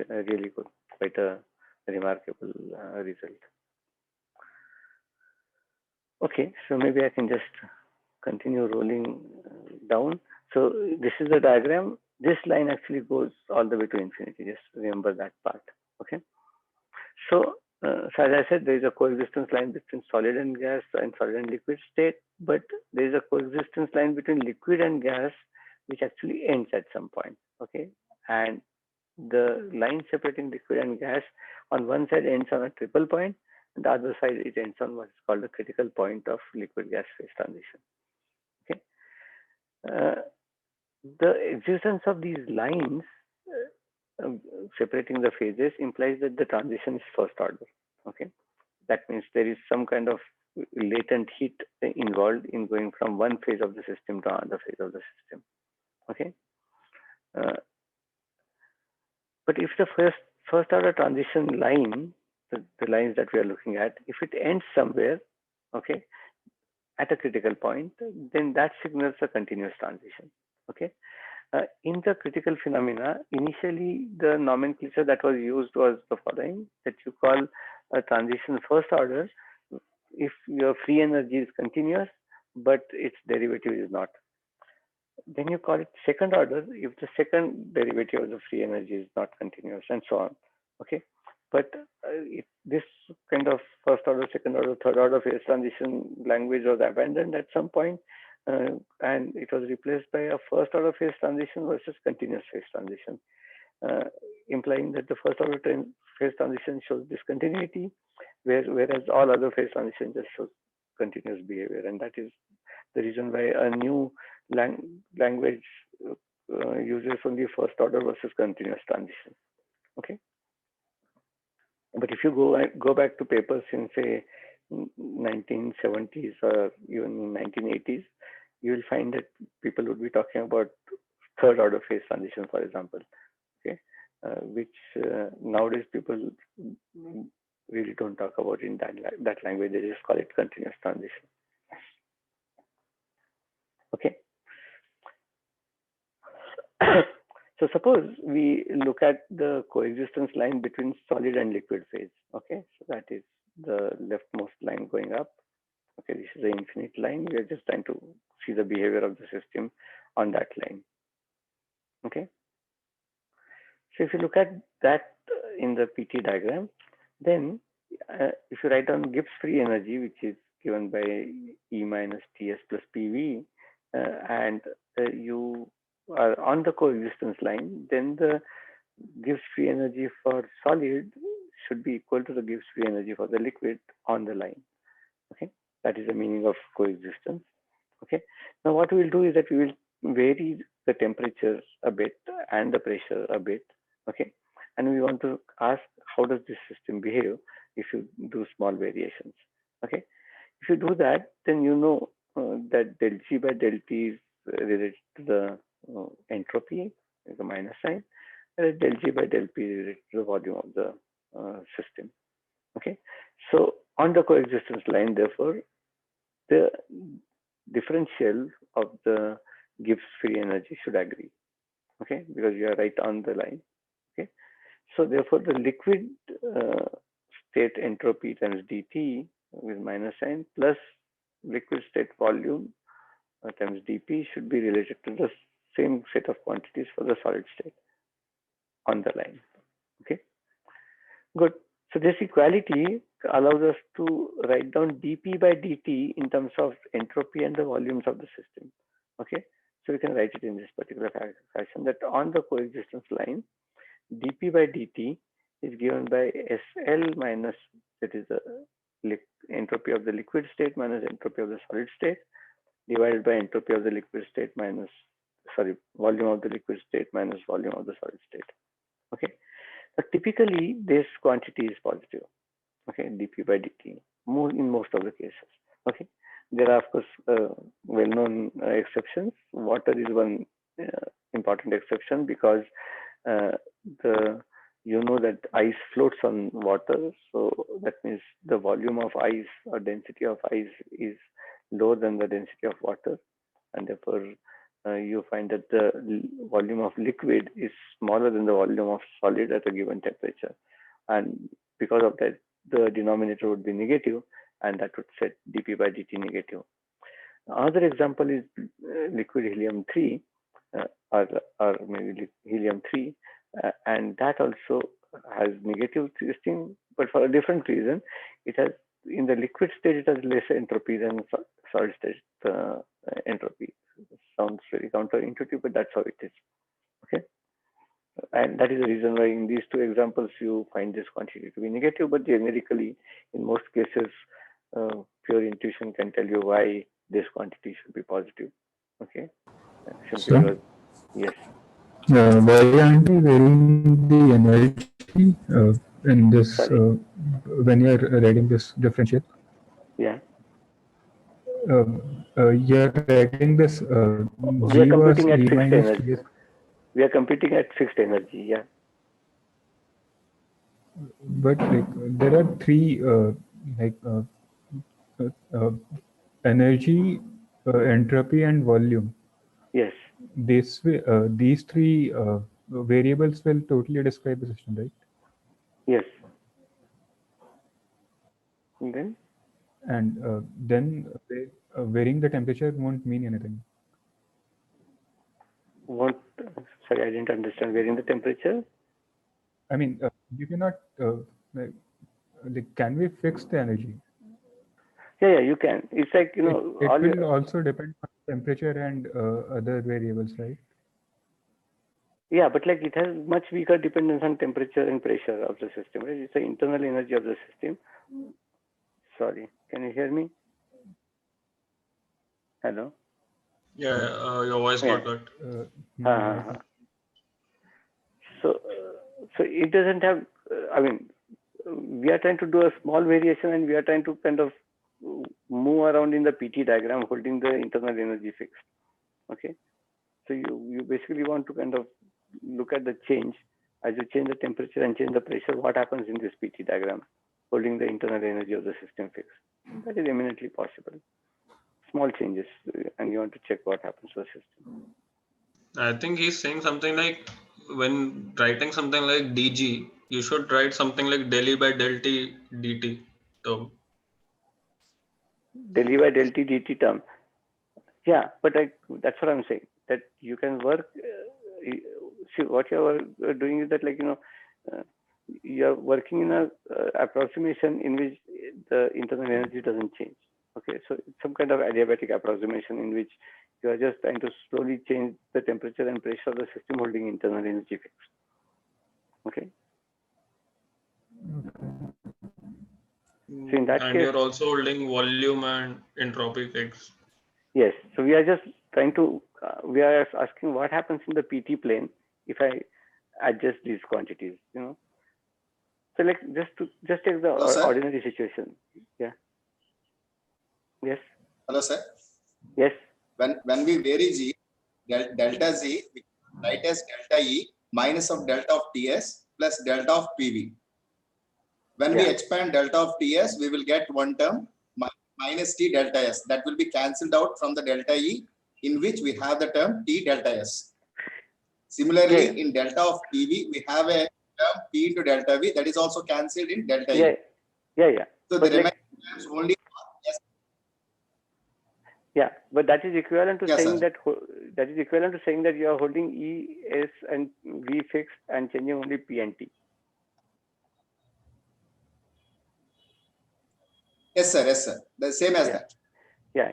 really good, quite a remarkable result. Okay, so maybe I can just continue rolling down. So this is the diagram. This line actually goes all the way to infinity. Just remember that part. Okay. So as I said, there is a coexistence line between solid and gas and solid and liquid state, but there is a coexistence line between liquid and gas, which actually ends at some point. Okay, and the line separating liquid and gas on one side ends on a triple point, and the other side it ends on what is called the critical point of liquid gas phase transition. Okay, uh, the existence of these lines separating the phases implies that the transition is first order. Okay, that means there is some kind of latent heat involved in going from one phase of the system to another phase of the system. Okay, uh, but if the first order transition line, the lines that we are looking at, if it ends somewhere, okay, at a critical point, then that signals a continuous transition. Okay, in the critical phenomena, initially the nomenclature that was used was the following: that you call a transition first order if your free energy is continuous, but its derivative is not. Then you call it second order if the second derivative of the free energy is not continuous, and so on. Okay, but if this kind of first order, second order, third order phase transition language was abandoned at some point, and it was replaced by a first order phase transition versus continuous phase transition, uh, implying that the first order phase transition shows discontinuity, whereas all other phase transition just shows continuous behavior, and that is the reason why a new language uses only first order versus continuous transition. Okay, but if you go back to papers in say 1970s or even 1980s, you will find that people would be talking about third order phase transition, for example. Okay, which nowadays people really don't talk about in that language. They just call it continuous transition. Okay. So suppose we look at the coexistence line between solid and liquid phase. Okay, so that is the leftmost line going up. Okay, this is the infinite line. We are just trying to see the behavior of the system on that line. Okay, so if you look at that in the PT diagram, then if you write down Gibbs free energy, which is given by E minus Ts plus PV, and you are on the coexistence line, then the Gibbs free energy for solid should be equal to the Gibbs free energy for the liquid on the line. Okay, that is the meaning of coexistence. Okay, now what we will do is that we will vary the temperature a bit and the pressure a bit. Okay, and we want to ask how does this system behave if you do small variations. Okay, if you do that, then you know that del G by del T is related to the entropy, the minus sign, and del G by del P is related to the volume of the system. Okay, so on the coexistence line, therefore, the differential of the Gibbs free energy should agree. Okay, because you are right on the line. Okay, so therefore the liquid state entropy times dt with minus sign plus liquid state volume times dp should be related to the same set of quantities for the solid state on the line. Okay, good. So this equality allows us to write down dp by dt in terms of entropy and the volumes of the system. Okay, so we can write it in this particular fashion, that on the coexistence line, dp by dt is given by SL minus, that is the entropy of the liquid state minus entropy of the solid state, divided by entropy of the liquid state minus, sorry, volume of the liquid state minus volume of the solid state. Okay, but typically this quantity is positive. Okay, dp by dt in most of the cases. Okay, there are of course well-known exceptions. Water is one important exception, because the you know that ice floats on water, so that means the volume of ice or density of ice is lower than the density of water, and therefore you find that the volume of liquid is smaller than the volume of solid at a given temperature, and because of that the denominator would be negative, and that would set dp by dt negative. Another example is liquid helium-3, or maybe helium-3, and that also has negative testing, but for a different reason. It has, in the liquid state, it has less entropy than solid state entropy. It sounds very counterintuitive, but that's how it is. Okay, and that is the reason why in these two examples you find this quantity to be negative, but generically, in most cases, pure intuition can tell you why this quantity should be positive. Okay, simply So, because, yes. why aren't we varying the energy in this Sorry. when you're writing this differential? Yeah, Uh, you're writing this G we are was E computing at minus fixed Ts, energy. We are computing at fixed energy. Yeah. but like there are three like uh, uh, energy, entropy, and volume. Yes. These three variables will totally describe the system, right? Yes. And then And then varying the temperature won't mean anything. what? Sorry, I didn't understand. Varying the temperature. I mean, you cannot. Can we fix the energy? Yeah, yeah, you can. It's like It all will your, also depend on temperature and other variables, right? Yeah, but like it has much weaker dependence on temperature and pressure of the system, right? It's the internal energy of the system. Sorry, can you hear me? Hello? Yeah, your voice Yeah. got cut. Uh, so, so it doesn't have, I mean, we are trying to do a small variation and we are trying to kind of move around in the PT diagram holding the internal energy fixed. Okay. So you basically want to kind of look at the change as you change the temperature and change the pressure, what happens in this PT diagram holding the internal energy of the system fixed. That is eminently possible. Small changes and you want to check what happens to the system. I think he's saying something like when writing something like dg, you should write something like del E by del t dt term. Del E by del T dt term. Yeah, but that's what I'm saying. That you can work. See, what you are doing is that, like, uh, you are working in a approximation in which the internal energy doesn't change. Okay, so it's some kind of adiabatic approximation in which you are just trying to slowly change the temperature and pressure of the system holding internal energy fixed. Okay. So in that And case, you're also holding volume and entropy fixed. yes. So we are just trying to, we are asking what happens in the PT plane if I adjust these quantities, So like just take the Hello, sir. ordinary situation. Yeah. Yes. Hello, sir. Yes. When we vary G, delta Z, we write as delta E minus of delta of TS plus delta of PV. When we expand delta of TS, we will get one term minus T delta S. That will be cancelled out from the delta E, in which we have the term T delta S. Similarly, in delta of PV, we have a term P into delta V that is also cancelled in delta E. Yeah. So but the remaining terms only. Yeah, but that is equivalent to saying Sir. that is equivalent to saying that you are holding E, S, and V fixed and changing only P and T. Yes, sir. Yes, sir. The same as that. Yeah,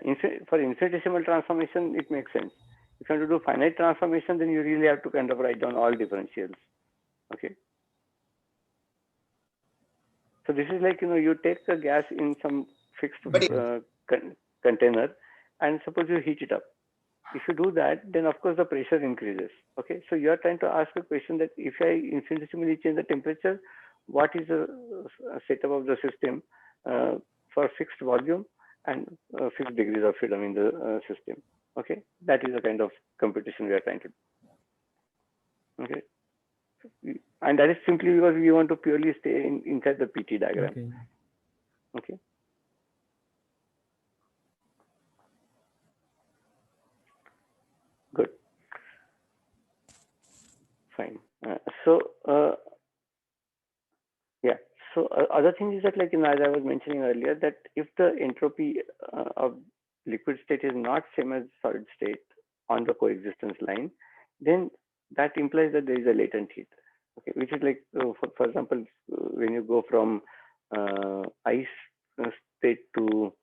for infinitesimal transformation, it makes sense. If you want to do finite transformation, then you really have to kind of write down all differentials. Okay. So this is like, you take the gas in some fixed container and suppose you heat it up. If you do that, then of course the pressure increases. Okay. So you are trying to ask a question that if I infinitesimally change the temperature, what is the setup of the system for fixed volume and fixed degrees of freedom in the system. Okay. That is the kind of computation we are trying to do. Okay. And that is simply because we want to purely stay inside the PT diagram. Okay. Good. Fine. Yeah. So other thing is that, like, as I was mentioning earlier, that if the entropy of liquid state is not same as solid state on the coexistence line, then that implies that there is a latent heat. Okay, which is like, for example, when you go from ice state to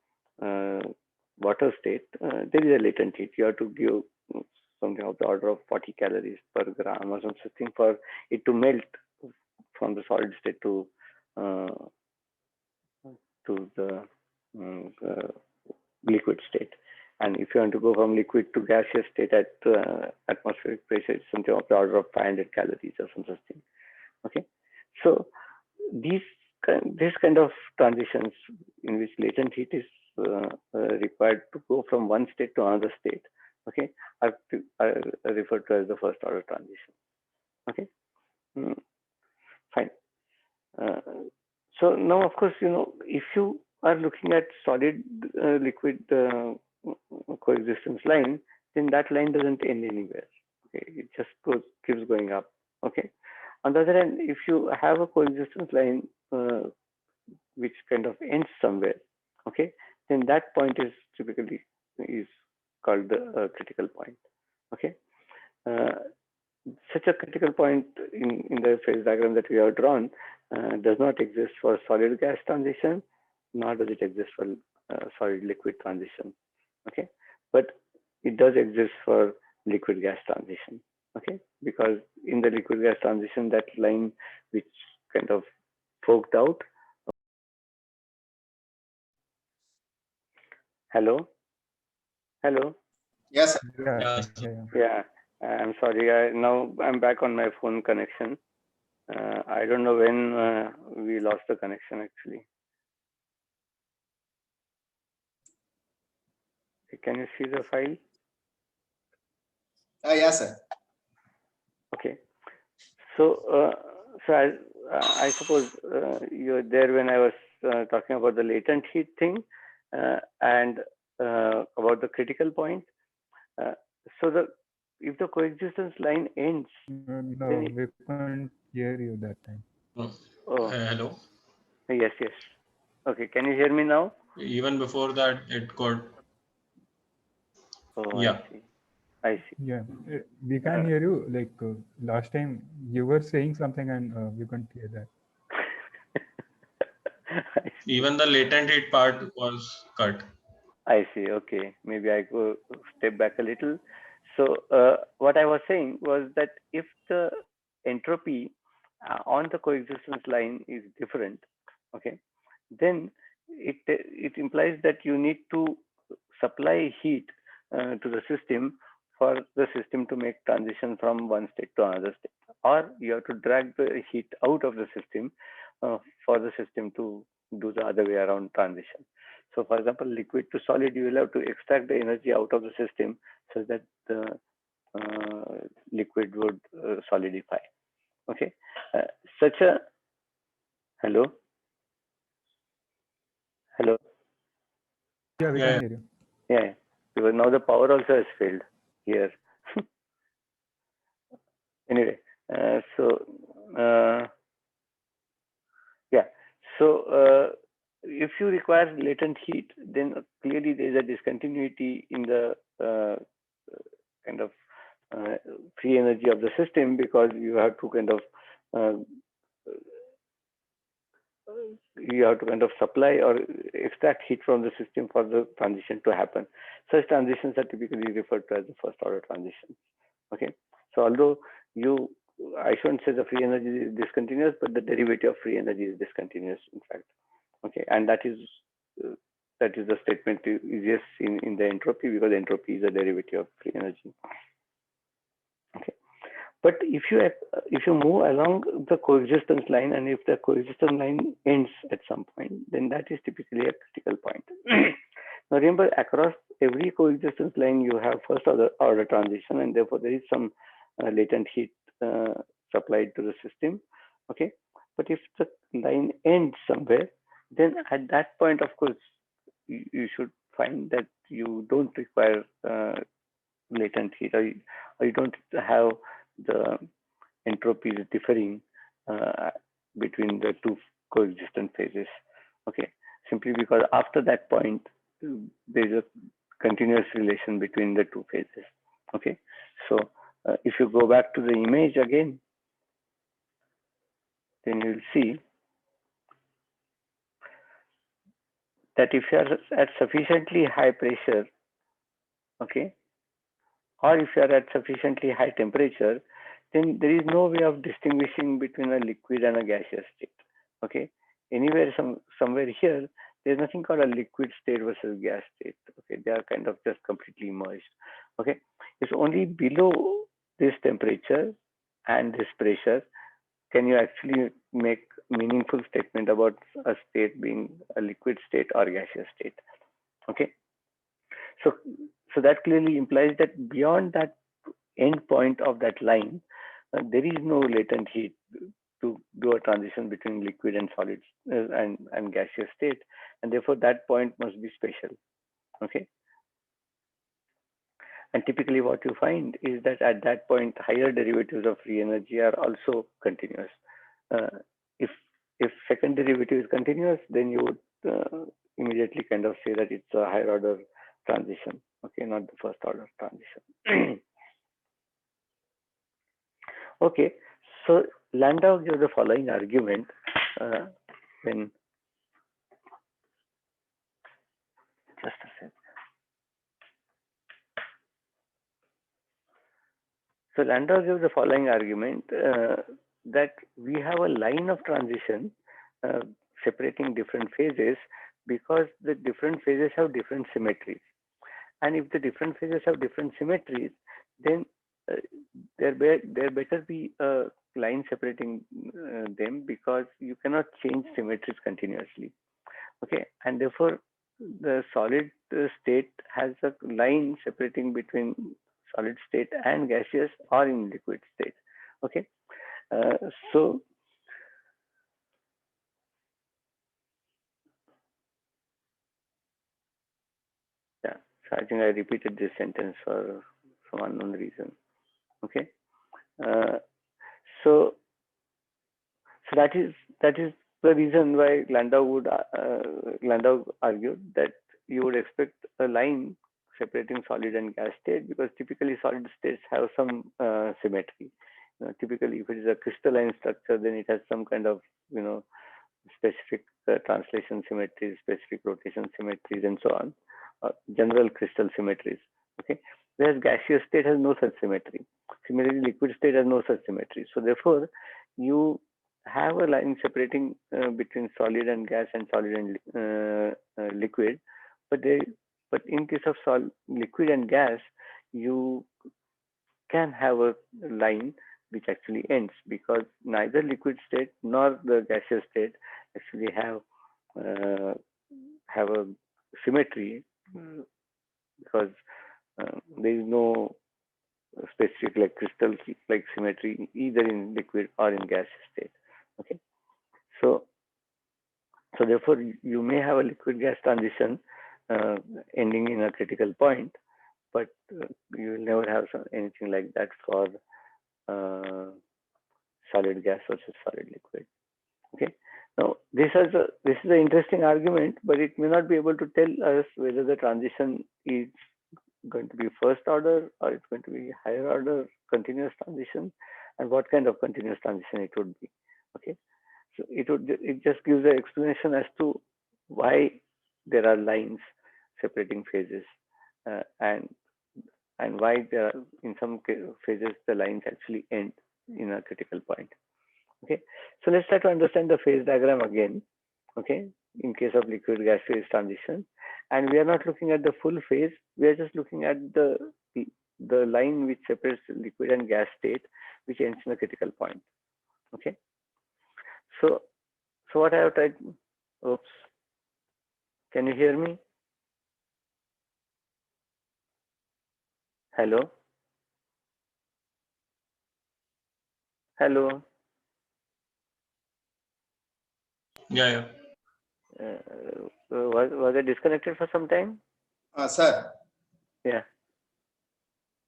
water state, there is a latent heat. You have to give something of the order of 40 calories per gram or something for it to melt from the solid state to the liquid state. And if you want to go from liquid to gaseous state at atmospheric pressure, it's something of the order of 500 calories or something. Okay, so this kind of transitions in which latent heat is required to go from one state to another state, okay, are referred to as the first order transition. Okay, fine. So now, of course, if you are looking at solid liquid coexistence line, then that line doesn't end anywhere. Okay, it just keeps going up. Okay. On the other hand, if you have a coexistence line which kind of ends somewhere, okay, then that point is typically is called the critical point. Okay. Such a critical point in the phase diagram that we have drawn does not exist for solid gas transition, nor does it exist for solid liquid transition. Okay, but it does exist for liquid gas transition. Okay, because in the liquid gas transition, that line which kind of forked out. Hello, hello. Yes, sir. Yeah. I'm sorry. Now I'm back on my phone connection. I don't know when we lost the connection actually. Can you see the file? Yes, sir. Okay. So, I suppose you're there when I was talking about the latent heat thing and about the critical point. So if the coexistence line ends, No, we couldn't hear you that time. Oh, Hello. yes. Okay, can you hear me now? Even before that, it got. Oh, Yeah. I see. Yeah, we can hear you. Like last time, you were saying something and we couldn't hear that. Even the latent heat part was cut. I see. Okay, maybe I go step back a little. So what I was saying was that if the entropy on the coexistence line is different, okay, then it implies that you need to supply heat to the system for the system to make transition from one state to another state, or you have to drag the heat out of the system for the system to do the other way around transition. So for example, liquid to solid, you will have to extract the energy out of the system so that the liquid would solidify. Okay. Such a, hello? Hello? Yeah, we can hear you. Yeah, because now the power also has failed here. Anyway, yeah. So if you require latent heat, then clearly there is a discontinuity in the kind of free energy of the system, because you have to kind of supply or extract heat from the system for the transition to happen. Such transitions are typically referred to as the first order transitions. Okay, so although I shouldn't say the free energy is discontinuous, but the derivative of free energy is discontinuous, in fact. Okay, and that is the statement is yes in the entropy, because entropy is a derivative of free energy. Okay, but if you move along the coexistence line, and if the coexistence line ends at some point, then that is typically a critical point. Now remember, across every coexistence line you have first order transition, and therefore there is some latent heat supplied to the system. Okay, but if the line ends somewhere, then at that point, of course, you should find that you don't require latent heat, or you don't have the entropies differing between the two coexistent phases. Okay, simply because after that point there is a continuous relation between the two phases. Okay, so if you go back to the image again, then you will see that if you are at sufficiently high pressure, okay, or if you are at sufficiently high temperature, then there is no way of distinguishing between a liquid and a gaseous state. Okay, anywhere somewhere here, there's nothing called a liquid state versus gas state. Okay, they are kind of just completely merged. Okay, it's only below this temperature and this pressure can you actually make meaningful statement about a state being a liquid state or gaseous state. Okay, so that clearly implies that beyond that end point of that line, there is no latent heat to do a transition between liquid and solids and gaseous state, and therefore that point must be special. Okay, and typically what you find is that at that point higher derivatives of free energy are also continuous. If second derivative is continuous, then you would immediately kind of say that it's a higher order transition. Okay, not the first order transition. Okay, so Landau gives the following argument when just a sec. So Landau gives the following argument that we have a line of transition uh, separating different phases because the different phases have different symmetries. And if the different phases have different symmetries, then uh, there better be a line separating them, because you cannot change symmetries continuously. Okay, and therefore the solid state has a line separating between solid state and gaseous or in liquid state. Okay, uh, so yeah, so I think I repeated this sentence for some unknown reason. Okay, uh, so so that is the reason why Landau argued that you would expect a line separating solid and gas state, because typically solid states have some symmetry. Typically, if it is a crystalline structure, then it has some kind of specific translation symmetries, specific rotation symmetries, and so on, general crystal symmetries. Okay, whereas gaseous state has no such symmetry. Similarly, liquid state has no such symmetry. So therefore, you have a line separating between solid and gas and solid and liquid, but in case of liquid and gas, you can have a line which actually ends, because neither liquid state nor the gaseous state actually uh, have a symmetry, because there is no specific like crystal like symmetry either in liquid or in gas state. Okay, so therefore you may have a liquid gas transition uh, ending in a critical point, but you will never have anything like that for uh, solid gas versus solid liquid. Okay, now this is an interesting argument, but it may not be able to tell us whether the transition is going to be first order or it's going to be higher order continuous transition, and what kind of continuous transition it would be. Okay, so it just gives an explanation as to why there are lines separating phases, and why there are, in some phases the lines actually end in a critical point. Okay, so let's try to understand the phase diagram again. Okay, in case of liquid gas phase transition, and we are not looking at the full phase, we are just looking at the line which separates liquid and gas state, which ends in a critical point. Okay, so what I have tried, oops, can you hear me? Hello, hello. Yeah. Was I disconnected for some time? Sir, Yeah.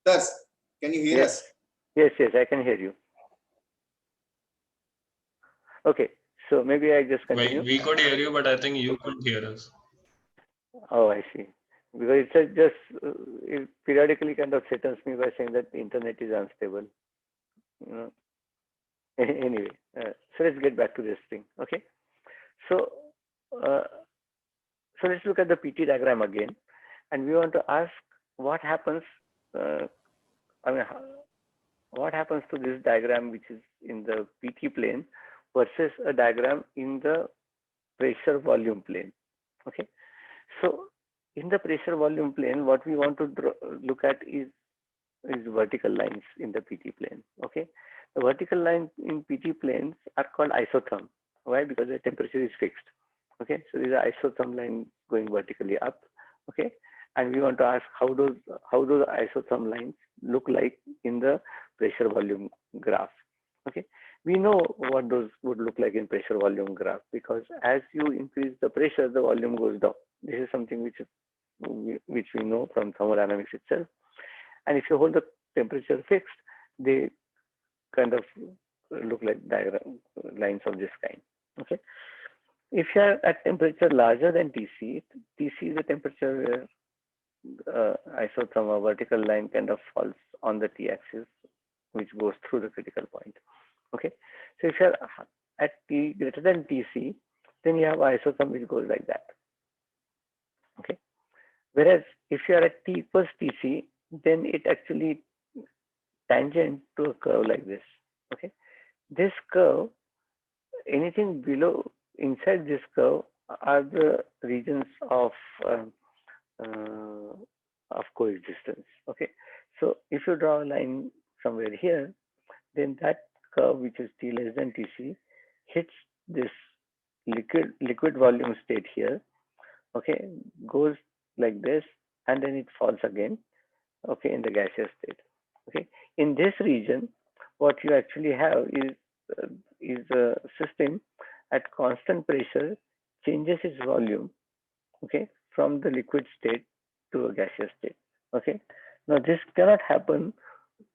Thus, can you hear us? Yes, I can hear you. Okay, so maybe I just continue. We could hear you, but I think you couldn't hear us. Oh, I see. Because it just it periodically kind of threatens me by saying that the internet is unstable. You know. Anyway, so let's get back to this thing. Okay, so uh, let's look at the PT diagram again, and we want to ask what happens. I mean, what happens to this diagram which is in the PT plane versus a diagram in the pressure volume plane. Okay, so in the pressure volume plane, what we want to look at is vertical lines in the PT plane. Okay, the vertical lines in PT planes are called isotherm. Why? Because the temperature is fixed. Okay, so these are isotherm line going vertically up. Okay, and we want to ask how those isotherm lines look like in the pressure volume graph. Okay, we know what those would look like in pressure volume graph, because as you increase the pressure, the volume goes down. This is something which we know from thermodynamics itself. And if you hold the temperature fixed, they kind of look like diagram lines of this kind. Okay. If you are at temperature larger than Tc, Tc is the temperature where isotherm, a vertical line, kind of falls on the t-axis, which goes through the critical point. Okay. So if you are at T greater than Tc, then you have isotherm which goes like that. Okay. Whereas if you are at T equals Tc, then it actually tangent to a curve like this. Okay, this curve, anything below inside this curve are the regions uh, of coexistence. Okay, so if you draw a line somewhere here, then that curve, which is T less than Tc, hits this liquid volume state here. Okay, goes like this, and then it falls again. Okay, in the gaseous state. Okay, in this region, what you actually have is a system at constant pressure changes its volume. Okay, from the liquid state to a gaseous state. Okay, now this cannot happen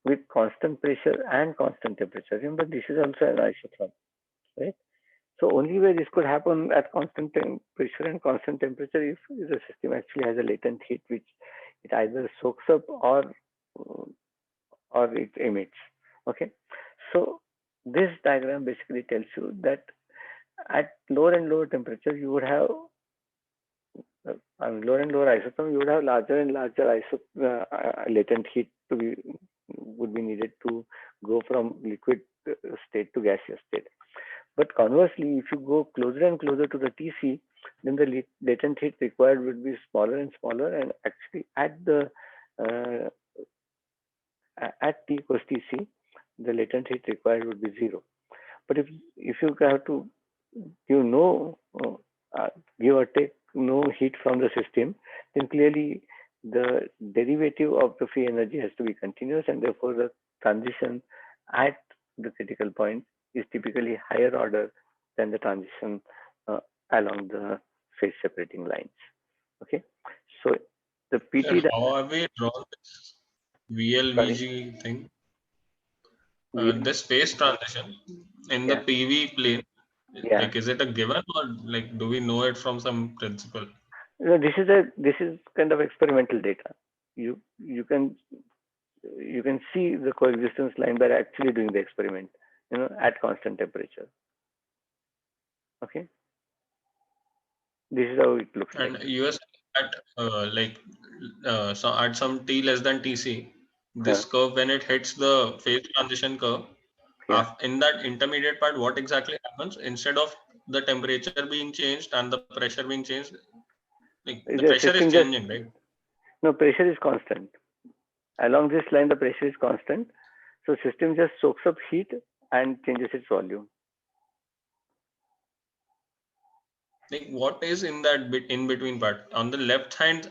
with constant pressure and constant temperature. Remember, this is also an isotherm, right? So only way this could happen at constant pressure and constant temperature if the system actually has a latent heat which it either soaks up or it emits. Okay, so this diagram basically tells you that at lower and lower temperature you would have lower and lower isotherm, you would have larger and larger latent heat to be would be needed to go from liquid state to gaseous state. But conversely, if you go closer and closer to the TC, then the latent heat required would be smaller and smaller, and actually uh, at T equals Tc, the latent heat required would be zero. But if you have to give no give or take no heat from the system, then clearly the derivative of the free energy has to be continuous, and therefore the transition at the critical point is typically higher order than the transition along the phase separating lines. Okay, so the Sir, PT. how have we drawn this Sorry, VLVG thing? we, This phase transition in the yeah, PV plane, yeah. like, is it a given or like, do we know it from some principle? No, this is kind of experimental data. You can see the coexistence line by actually doing the experiment, at constant temperature. Okay, this is how it looks like. And US at so at some T less than Tc, Uh, this curve when it hits the phase transition curve, yeah, in that intermediate part, what exactly happens? Instead of the temperature being changed and the pressure being changed, like the the pressure is system just changing, right? no pressure is constant. Along this line, the pressure is constant, so system just soaks up heat and changes its volume. Like what is in that bit in between part? On the left hand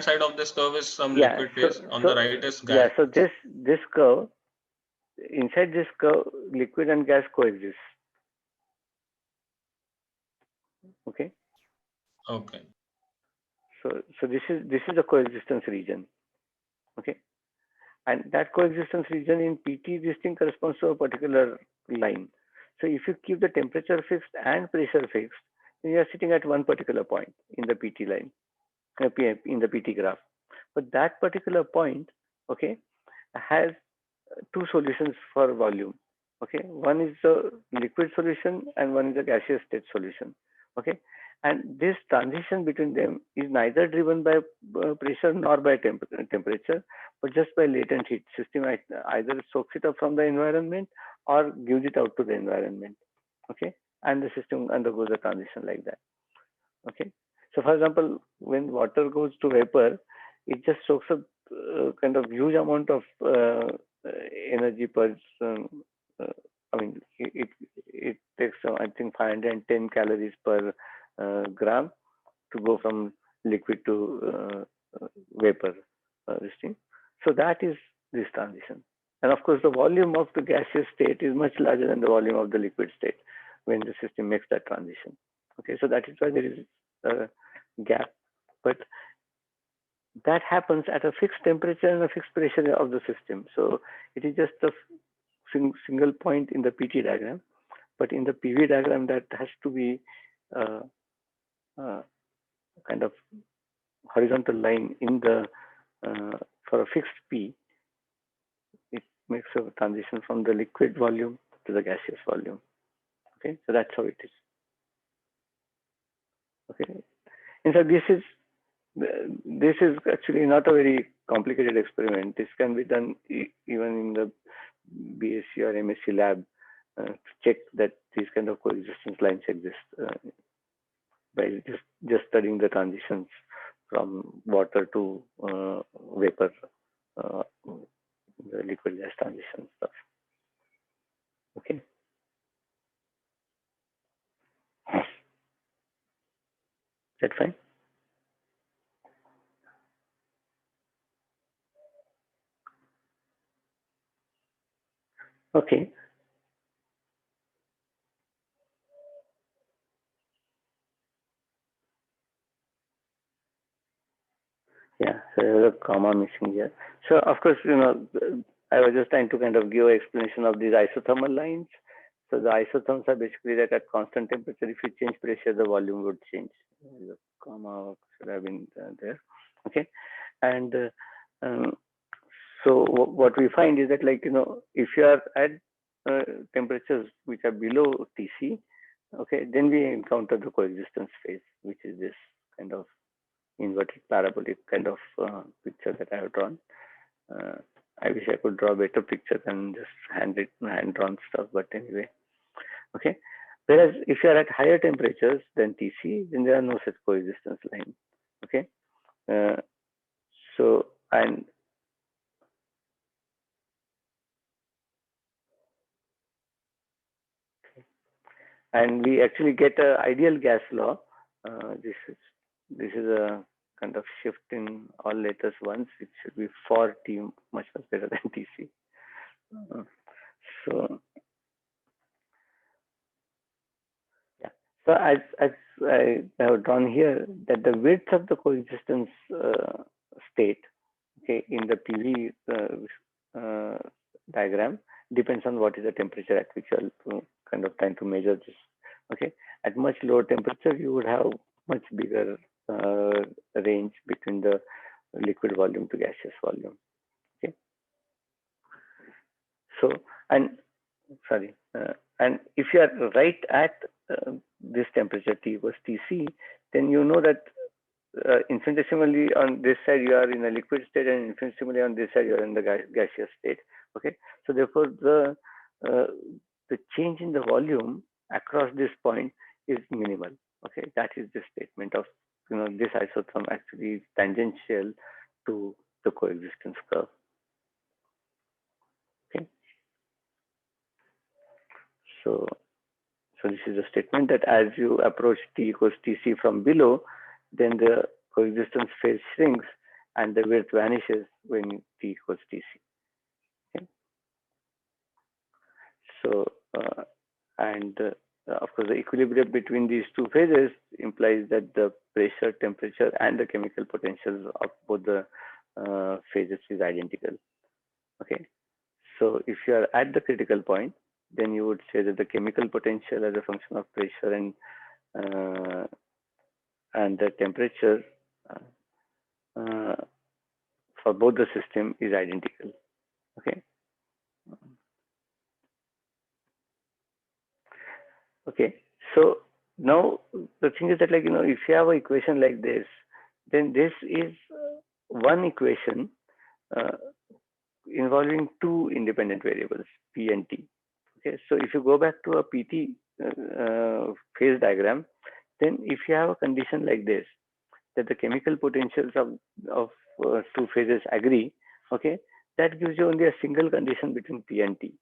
side of this curve is some Yeah, liquid phase. On the right is yeah, gas. so this curve, inside this curve, liquid and gas coexist. Okay, Okay. so this is the coexistence region. Okay, and that coexistence region in PT, this thing corresponds to a particular line. So if you keep the temperature fixed and pressure fixed, then you are sitting at one particular point in the PT line, in the PT graph. But that particular point, okay, has two solutions for volume. Okay, one is the liquid solution and one is the gaseous state solution. Okay, and this transition between them is neither driven by pressure nor by temperature, but just by latent heat. System either soaks it up from the environment or gives it out to the environment. Okay, and the system undergoes a transition like that. Okay, so for example, when water goes to vapor, it just soaks up kind of huge amount of energy per. Uh, I mean, it takes I think 510 calories per gram to go from liquid to vapor. This thing. So that is this transition. And of course, the volume of the gaseous state is much larger than the volume of the liquid state when the system makes that transition. Okay, so that is why there is a gap. But that happens at a fixed temperature and a fixed pressure of the system. So it is just a single point in the PT diagram. But in the PV diagram, that has to be uh, uh, kind of horizontal line in the for a fixed P. It makes a transition from the liquid volume to the gaseous volume. Okay, so that's how it is. Okay, in fact, this is actually not a very complicated experiment. This can be done even in the BSc or MSc lab to check that these kind of coexistence lines exist by just studying the transitions from water to vapor, the liquid gas transition stuff. Okay. Is that fine? Okay. Yeah, so there's a comma missing here. So of course, I was just trying to kind of give an explanation of these isothermal lines. So the isotherms are basically that at constant temperature, if you change pressure, the volume would change. The comma should have been there. Okay, and so what we find is that, like, if you are at temperatures which are below Tc, okay, then we encounter the coexistence phase, which is this kind of inverted parabolic kind of picture that I have drawn. I wish I could draw a better picture than just hand drawn stuff, but anyway, okay. Whereas if you are at higher temperatures than Tc, then there are no such coexistence line. Okay. So and we actually get an ideal gas law. This is a kind of shift in all letters once. It should be for T much better than Tc. So yeah. So as I have drawn here, that the width of the coexistence state, okay, in the PV diagram depends on what is the temperature at which you are kind of trying to measure this. Okay, at much lower temperature, you would have much bigger range between the liquid volume to gaseous volume. Okay, so and if you are right at this temperature T equals Tc, then you know that infinitesimally on this side you are in a liquid state, and infinitesimally on this side you are in the gaseous state. Okay, so therefore the change in the volume across this point is minimal. Okay, that is the statement of this isotherm actually is tangential to the coexistence curve. Okay, so this is a statement that as you approach T equals Tc from below, then the coexistence phase shrinks and the width vanishes when T equals Tc. Okay. So, of course, the equilibrium between these two phases implies that the pressure, temperature, and the chemical potentials of both the phases is identical. Okay. So, if you are at the critical point, then you would say that the chemical potential as a function of pressure and the temperature for both the system is identical. Okay. Okay. So now the thing is that, like, if you have an equation like this, then this is one equation involving two independent variables, P and T. Okay. So if you go back to a PT phase diagram, then if you have a condition like this, that the chemical potentials of two phases agree, okay, that gives you only a single condition between P and T.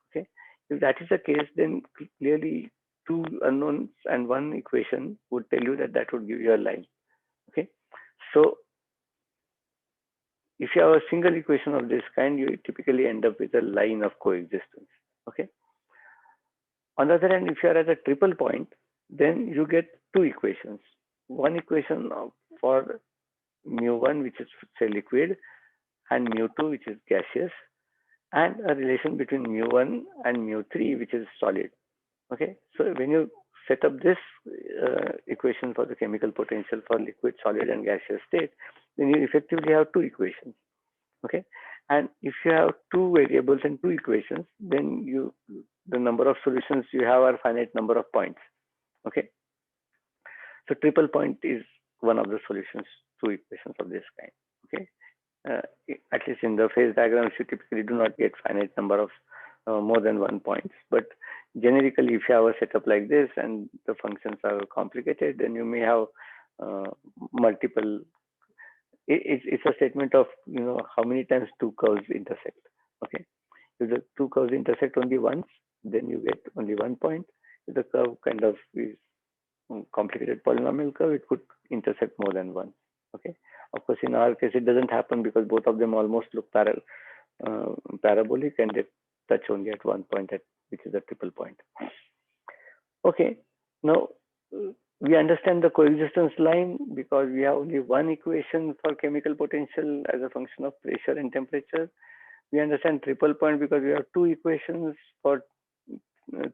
Okay, if that is the case, then clearly two unknowns and one equation would tell you that would give you a line. Okay, so if you have a single equation of this kind, you typically end up with a line of coexistence. Okay. On the other hand, if you are at a triple point, then you get two equations. One equation for mu1, which is, say, liquid, and mu2, which is gaseous, and a relation between mu1 and mu3, which is solid. Okay, so when you set up this equation for the chemical potential for liquid, solid, and gaseous state, then you effectively have two equations. Okay, and if you have two variables and two equations, then the number of solutions you have are finite number of points. Okay, so triple point is one of the solutions two equations of this kind. Okay, at least in the phase diagrams, you typically do not get finite number of more than 1 points. But generically, if you have a setup like this and the functions are complicated, then you may have multiple. It's a statement of how many times two curves intersect. Okay, if the two curves intersect only once, then you get only 1 point. If the curve kind of is complicated polynomial curve, it could intersect more than once. Okay, of course, in our case, it doesn't happen because both of them almost look parabolic and they touch only at 1 point, which is a triple point. Okay, now we understand the coexistence line because we have only one equation for chemical potential as a function of pressure and temperature. We understand triple point because we have two equations for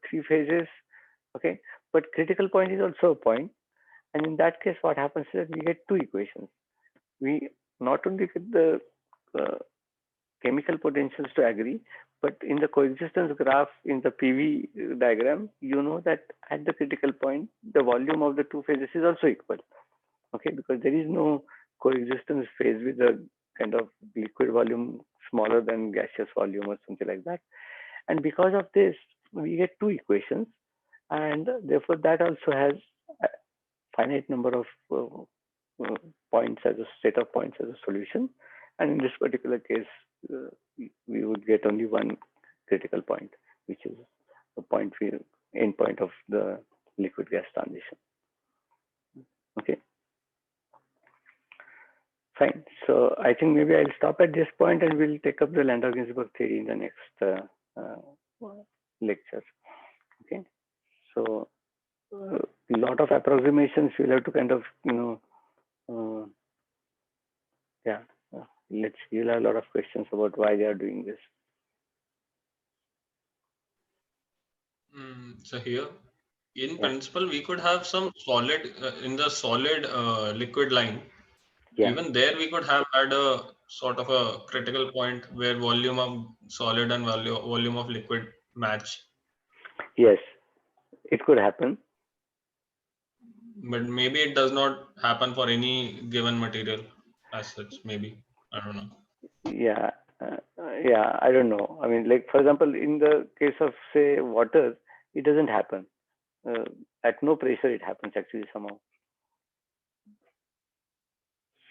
three phases. Okay, but critical point is also a point, and in that case, what happens is that we get two equations. We not only get the chemical potentials to agree, but in the coexistence graph in the PV diagram, you know that at the critical point, the volume of the two phases is also equal. Okay, because there is no coexistence phase with a kind of liquid volume smaller than gaseous volume or something like that. And because of this, we get two equations, and therefore that also has a finite number of points as a set of points as a solution. And in this particular case, we would get only one critical point, which is the end point of the liquid gas transition. Okay. Fine. So I think maybe I'll stop at this point and we'll take up the Landau-Ginzburg theory in the next lecture. Okay. So a lot of approximations you'll have to kind of, you'll have a lot of questions about why they are doing this. So here, in principle, we could have some solid in the solid liquid line. Yeah. Even there, we could have had a sort of a critical point where volume of solid and volume of liquid match. Yes, it could happen. But maybe it does not happen for any given material as such. Maybe, I don't know. Yeah, I don't know. I mean, like for example, in the case of say water, it doesn't happen. At no pressure, it happens actually somehow.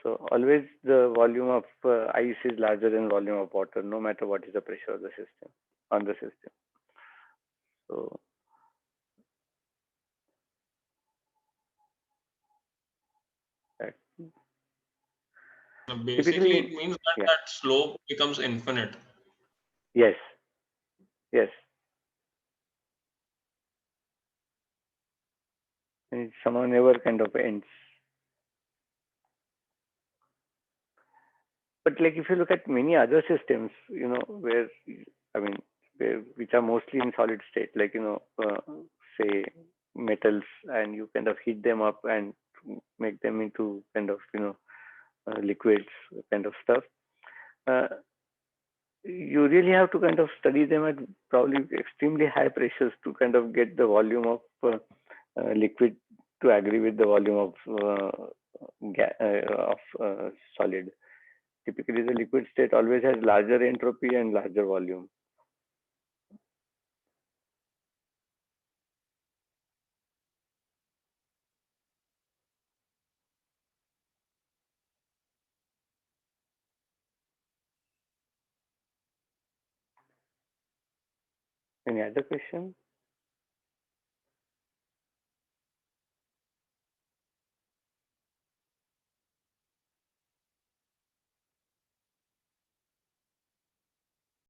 So always the volume of ice is larger than volume of water, no matter what is the pressure of the system on the system. So Basically, it means that that slope becomes infinite. Yes. And it somehow never kind of ends. But like if you look at many other systems, where which are mostly in solid state, like say metals, and you kind of heat them up and make them into kind of liquids kind of stuff. You really have to kind of study them at probably extremely high pressures to kind of get the volume of liquid to agree with the volume of solid. Typically, the liquid state always has larger entropy and larger volume. Any other question?